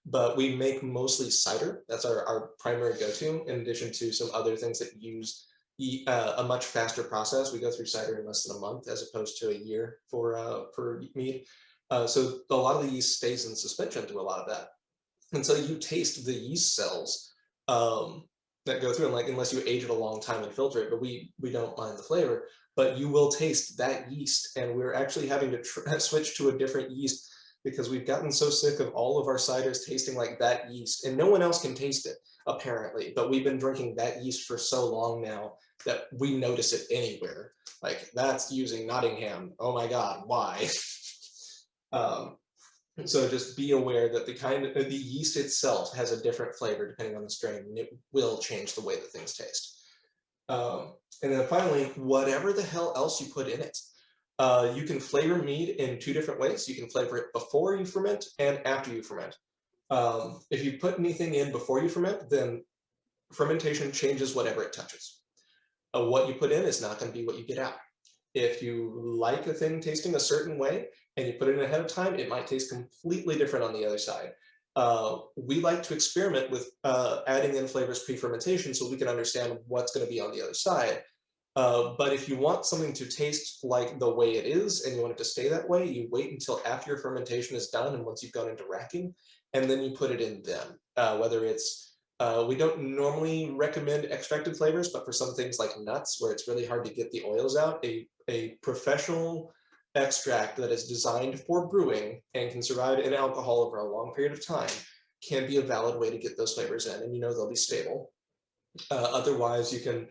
But we make mostly cider. That's our primary go-to, in addition to some other things that use a much faster process. We go through cider in less than a month as opposed to a year for mead. So a lot of the yeast stays in suspension through a lot of that. And so you taste the yeast cells that go through, and like, unless you age it a long time and filter it, but we don't mind the flavor, but you will taste that yeast. And we're actually having to switch to a different yeast because we've gotten so sick of all of our ciders tasting like that yeast, and no one else can taste it apparently, but we've been drinking that yeast for so long now that we notice it anywhere. Like, that's using Nottingham. Oh my God, why? So just be aware that the yeast itself has a different flavor depending on the strain, and it will change the way that things taste. And then finally, whatever the hell else you put in it, you can flavor mead in 2 different ways. You can flavor it before you ferment and after you ferment. If you put anything in before you ferment, then fermentation changes whatever it touches. What you put in is not going to be what you get out. If you like a thing tasting a certain way and you put it in ahead of time, it might taste completely different on the other side. We like to experiment with adding in flavors pre-fermentation so we can understand what's going to be on the other side. But if you want something to taste like the way it is and you want it to stay that way, you wait until after your fermentation is done and once you've gone into racking, and then you put it in then. Whether it's, we don't normally recommend extracted flavors, but for some things like nuts, where it's really hard to get the oils out, a professional extract that is designed for brewing and can survive in alcohol over a long period of time can be a valid way to get those flavors in, and they'll be stable. Otherwise, you can,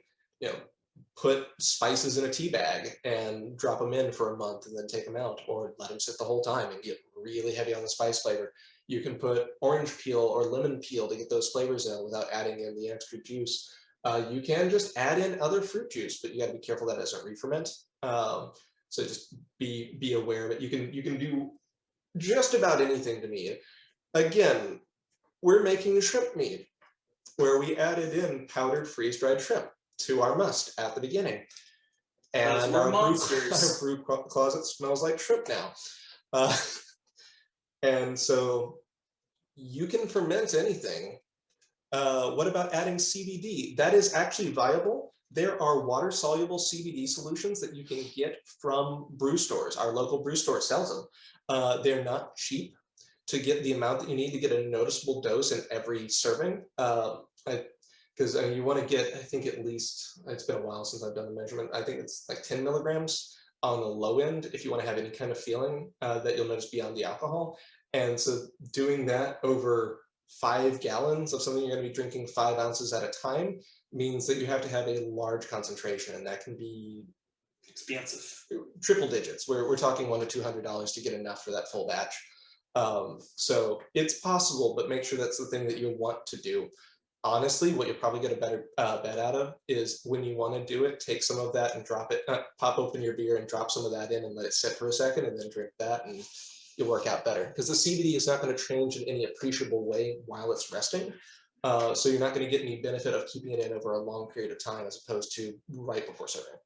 put spices in a tea bag and drop them in for a month and then take them out, or let them sit the whole time and get really heavy on the spice flavor. You can put orange peel or lemon peel to get those flavors in without adding in the extra juice. You can just add in other fruit juice, but you got to be careful that it doesn't re-ferment. So just be aware of it. You can do just about anything to me. Again, we're making shrimp mead, where we added in powdered freeze-dried shrimp to our must at the beginning. And we're our monsters. brew closet smells like shrimp now. And so you can ferment anything. What about adding CBD? That is actually viable. There are water-soluble CBD solutions that you can get from brew stores. Our local brew store sells them. They're not cheap to get the amount that you need to get a noticeable dose in every serving. Because you want to get, I think at least, it's been a while since I've done the measurement, I think it's like 10 milligrams on the low end if you want to have any kind of feeling that you'll notice beyond the alcohol. And so doing that over 5 gallons of something you're going to be drinking 5 ounces at a time means that you have to have a large concentration, and that can be expensive. Triple digits. We're talking $100 to $200 to get enough for that full batch. So it's possible, but make sure that's the thing that you want to do. Honestly, what you'll probably get a better bet out of is when you want to do it, take some of that and drop it, pop open your beer and drop some of that in and let it sit for a second and then drink that, and you'll work out better. Because the CBD is not going to change in any appreciable way while it's resting. So you're not going to get any benefit of keeping it in over a long period of time as opposed to right before serving.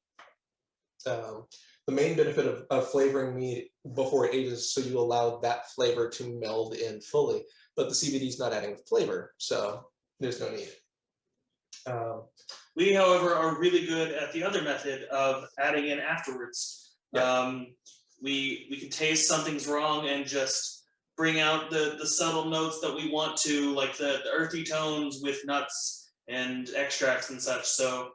The main benefit of flavoring mead before it ages is so you allow that flavor to meld in fully, but the CBD is not adding flavor, so there's no need. We, however, are really good at the other method of adding in afterwards. Yeah. We can taste something's wrong and just bring out the subtle notes that we want to, like the earthy tones with nuts and extracts and such. So,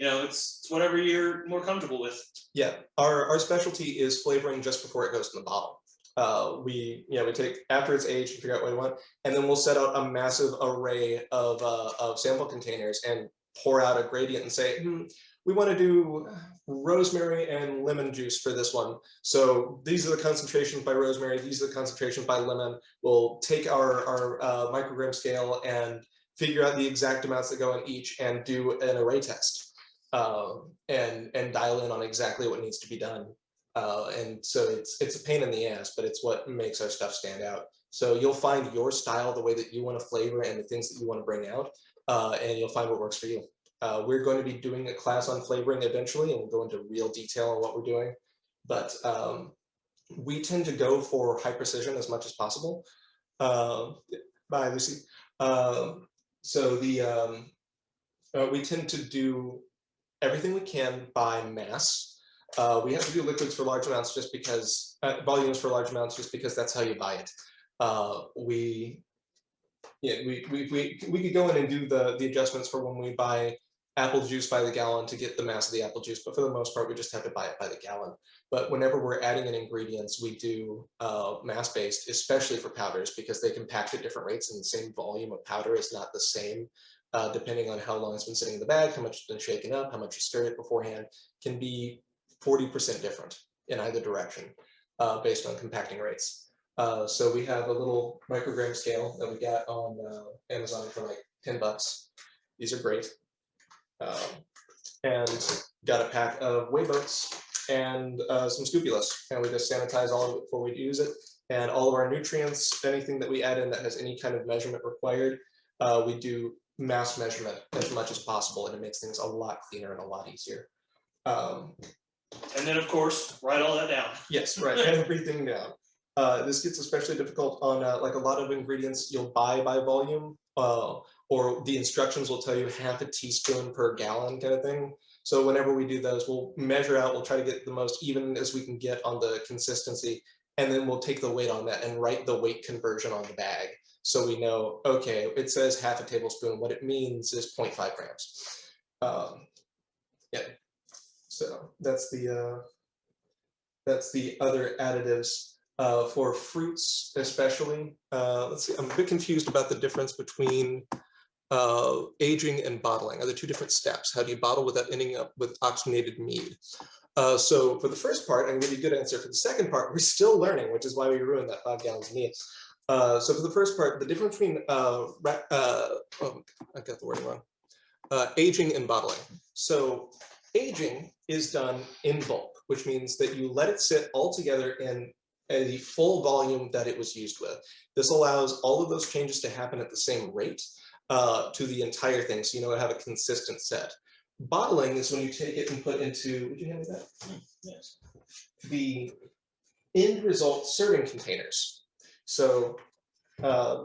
it's whatever you're more comfortable with. Yeah, our specialty is flavoring just before it goes in the bottle. We take after it's aged and figure out what we want, and then we'll set out a massive array of sample containers and pour out a gradient and say, we want to do rosemary and lemon juice for this one. So these are the concentrations by rosemary, these are the concentrations by lemon. We'll take our microgram scale and figure out the exact amounts that go in each and do an array test and dial in on exactly what needs to be done. And so it's a pain in the ass, but it's what makes our stuff stand out. So you'll find your style, the way that you want to flavor and the things that you want to bring out, and you'll find what works for you. We're going to be doing a class on flavoring eventually, and we'll go into real detail on what we're doing. But we tend to go for high precision as much as possible. Bye, Lucy. So we tend to do everything we can by mass. We have to do liquids for large amounts just because, volumes for large amounts just because that's how you buy it. We could go in and do the adjustments for when we buy apple juice by the gallon to get the mass of the apple juice, but for the most part, we just have to buy it by the gallon. But whenever we're adding in ingredients, we do mass-based, especially for powders, because they can pack at different rates, and the same volume of powder is not the same, depending on how long it's been sitting in the bag, how much it's been shaken up, how much you stirred it beforehand, can be 40% different in either direction based on compacting rates. So we have a little microgram scale that we got on Amazon for like $10. These are great. And got a pack of whey boats and some scupulas, and we just sanitize all of it before we use it. And all of our nutrients, anything that we add in that has any kind of measurement required, we do mass measurement as much as possible, and it makes things a lot cleaner and a lot easier. And then, of course, write all that down. Yes, write everything down. This gets especially difficult on like a lot of ingredients you'll buy by volume, or the instructions will tell you half a teaspoon per gallon kind of thing. So whenever we do those, we'll measure out, we'll try to get the most even as we can get on the consistency, and then we'll take the weight on that and write the weight conversion on the bag. So we know, okay, it says half a tablespoon, what it means is 0.5 grams. Yeah, so that's the other additives. For fruits especially, let's see, I'm a bit confused about the difference between aging and bottling. Are there two different steps? How do you bottle without ending up with oxygenated mead? So for the first part, I can give you a good answer. For the second part, we're still learning, which is why we ruined that 5 gallons of mead. So for the first part, the difference between, oh, I got the wording wrong, aging and bottling. So aging is done in bulk, which means that you let it sit all together in the full volume that it was used with. This allows all of those changes to happen at the same rate to the entire thing, so you know, have a consistent set. Bottling is when you take it and put into, would you hand me that? Yes. The end result serving containers. So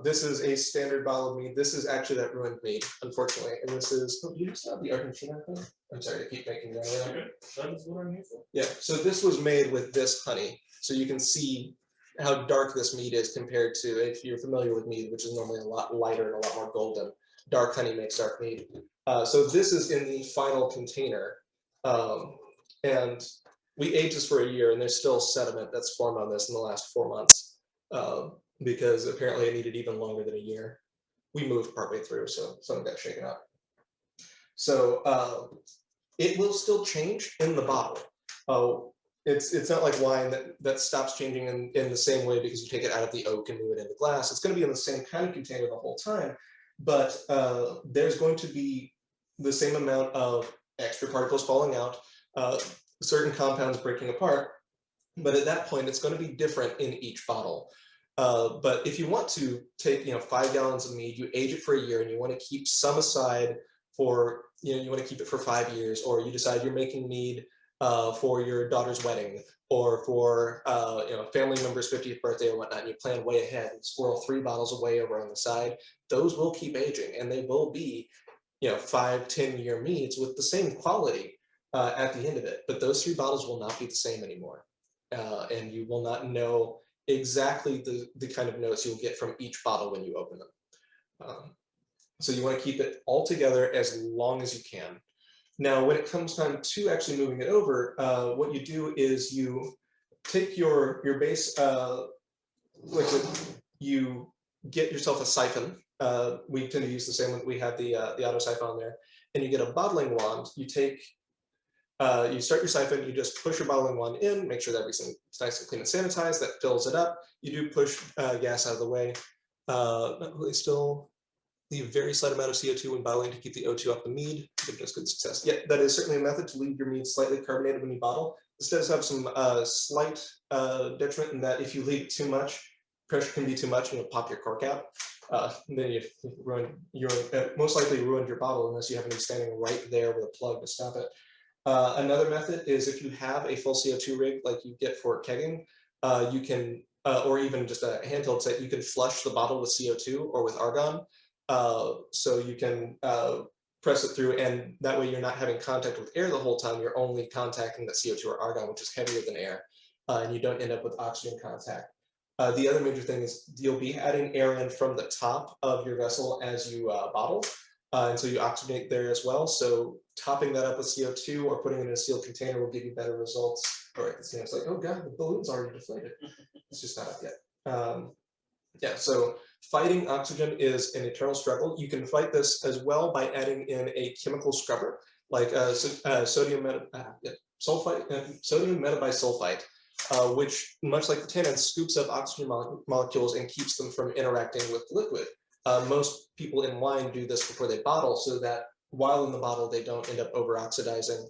this is a standard bottle of mead. This is actually that ruined mead, unfortunately. And this is, oh, you just have the Argentina thing? I'm sorry to keep making that around. That is what I'm here for. Yeah, so this was made with this honey. So you can see how dark this mead is compared to, if you're familiar with mead, which is normally a lot lighter and a lot more golden. Dark honey makes dark mead. So this is in the final container. And we aged this for a year, and there's still sediment that's formed on this in the last 4 months, because apparently it needed even longer than a year. We moved partway through, so some got shaken up. So it will still change in the bottle. It's not like wine that stops changing in the same way because you take it out of the oak and move it into glass. It's going to be in the same kind of container the whole time, but there's going to be the same amount of extra particles falling out, certain compounds breaking apart, but at that point it's going to be different in each bottle. But if you want to take 5 gallons of mead, you age it for a year, and you want to keep some aside for, you want to keep it for 5 years, or you decide you're making mead for your daughter's wedding, or for family member's 50th birthday or whatnot, and you plan way ahead and squirrel 3 bottles away over on the side, those will keep aging, and they will be 5-10 year meads with the same quality at the end of it. But those 3 bottles will not be the same anymore, and you will not know exactly the kind of notes you'll get from each bottle when you open them. So you want to keep it all together as long as you can. Now, when it comes time to actually moving it over, what you do is you take your base liquid, you get yourself a siphon. We tend to use the same one. We have the auto siphon on there, and you get a bottling wand. You take, you start your siphon, you just push your bottling wand in, make sure that everything's nice and clean and sanitized, that fills it up. You do push gas out of the way. They still leave a very slight amount of CO2 when bottling to keep the O2 off the mead. Give us good success. Yeah, that is certainly a method to leave your mead slightly carbonated when you bottle. This does have some slight detriment in that if you leave it too much, pressure can be too much and you'll pop your cork out. Then you most likely ruined your bottle unless you have any standing right there with a plug to stop it. Another method is if you have a full CO2 rig like you get for kegging, you can, or even just a handheld set, you can flush the bottle with CO2 or with argon. So you can press it through, and that way you're not having contact with air the whole time. You're only contacting the CO2 or argon, which is heavier than air, and you don't end up with oxygen contact. The other major thing is you'll be adding air in from the top of your vessel as you bottle, and so you oxygenate there as well. So topping that up with CO2 or putting it in a sealed container will give you better results. All right, it's like, oh god, the balloon's already deflated. It's just not up yet. Yeah, so fighting oxygen is an eternal struggle. You can fight this as well by adding in a chemical scrubber, like sodium metabisulfite, which, much like the tannin, scoops up oxygen molecules and keeps them from interacting with liquid. Most people in wine do this before they bottle, so that while in the bottle they don't end up over-oxidizing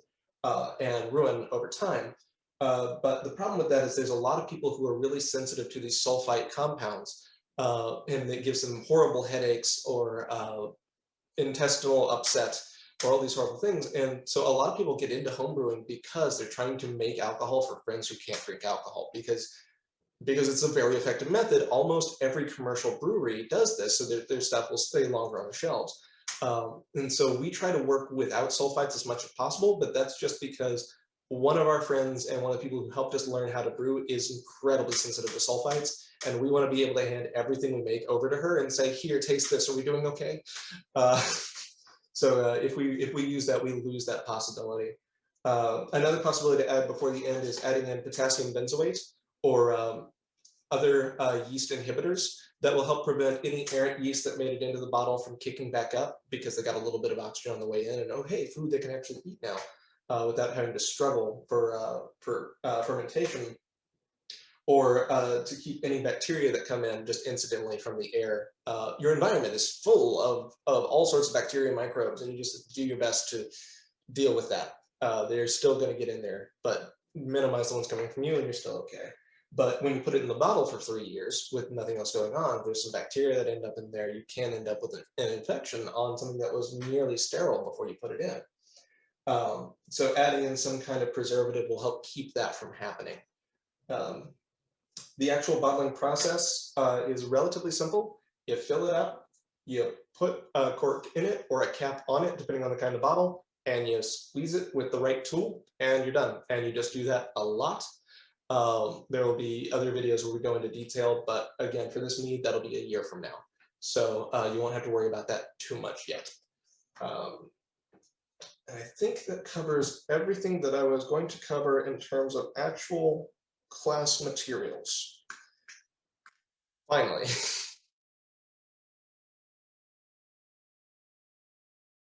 and ruin over time. But the problem with that is there's a lot of people who are really sensitive to these sulfite compounds, and it gives them horrible headaches or intestinal upset or all these horrible things. And so a lot of people get into homebrewing because they're trying to make alcohol for friends who can't drink alcohol, because it's a very effective method. Almost every commercial brewery does this, so their stuff will stay longer on the shelves. And so we try to work without sulfites as much as possible, but that's just because one of our friends and one of the people who helped us learn how to brew is incredibly sensitive to sulfites, and we want to be able to hand everything we make over to her and say, here, taste this, are we doing okay? So if we use that, we lose that possibility. Another possibility to add before the end is adding in potassium benzoate or other yeast inhibitors that will help prevent any errant yeast that made it into the bottle from kicking back up because they got a little bit of oxygen on the way in, and oh hey, food they can actually eat now without having to struggle for fermentation, or to keep any bacteria that come in just incidentally from the air. Your environment is full of all sorts of bacteria and microbes, and you just do your best to deal with that. They're still going to get in there, but minimize the ones coming from you and you're still okay. But when you put it in the bottle for 3 years with nothing else going on, there's some bacteria that end up in there. You can end up with an infection on something that was nearly sterile before you put it in. So adding in some kind of preservative will help keep that from happening. The actual bottling process is relatively simple. You fill it up, you put a cork in it or a cap on it, depending on the kind of bottle, and you squeeze it with the right tool, and you're done. And you just do that a lot. There will be other videos where we go into detail, but again, for this mead, that'll be a year from now. So you won't have to worry about that too much yet. And I think that covers everything that I was going to cover in terms of actual class materials. Finally.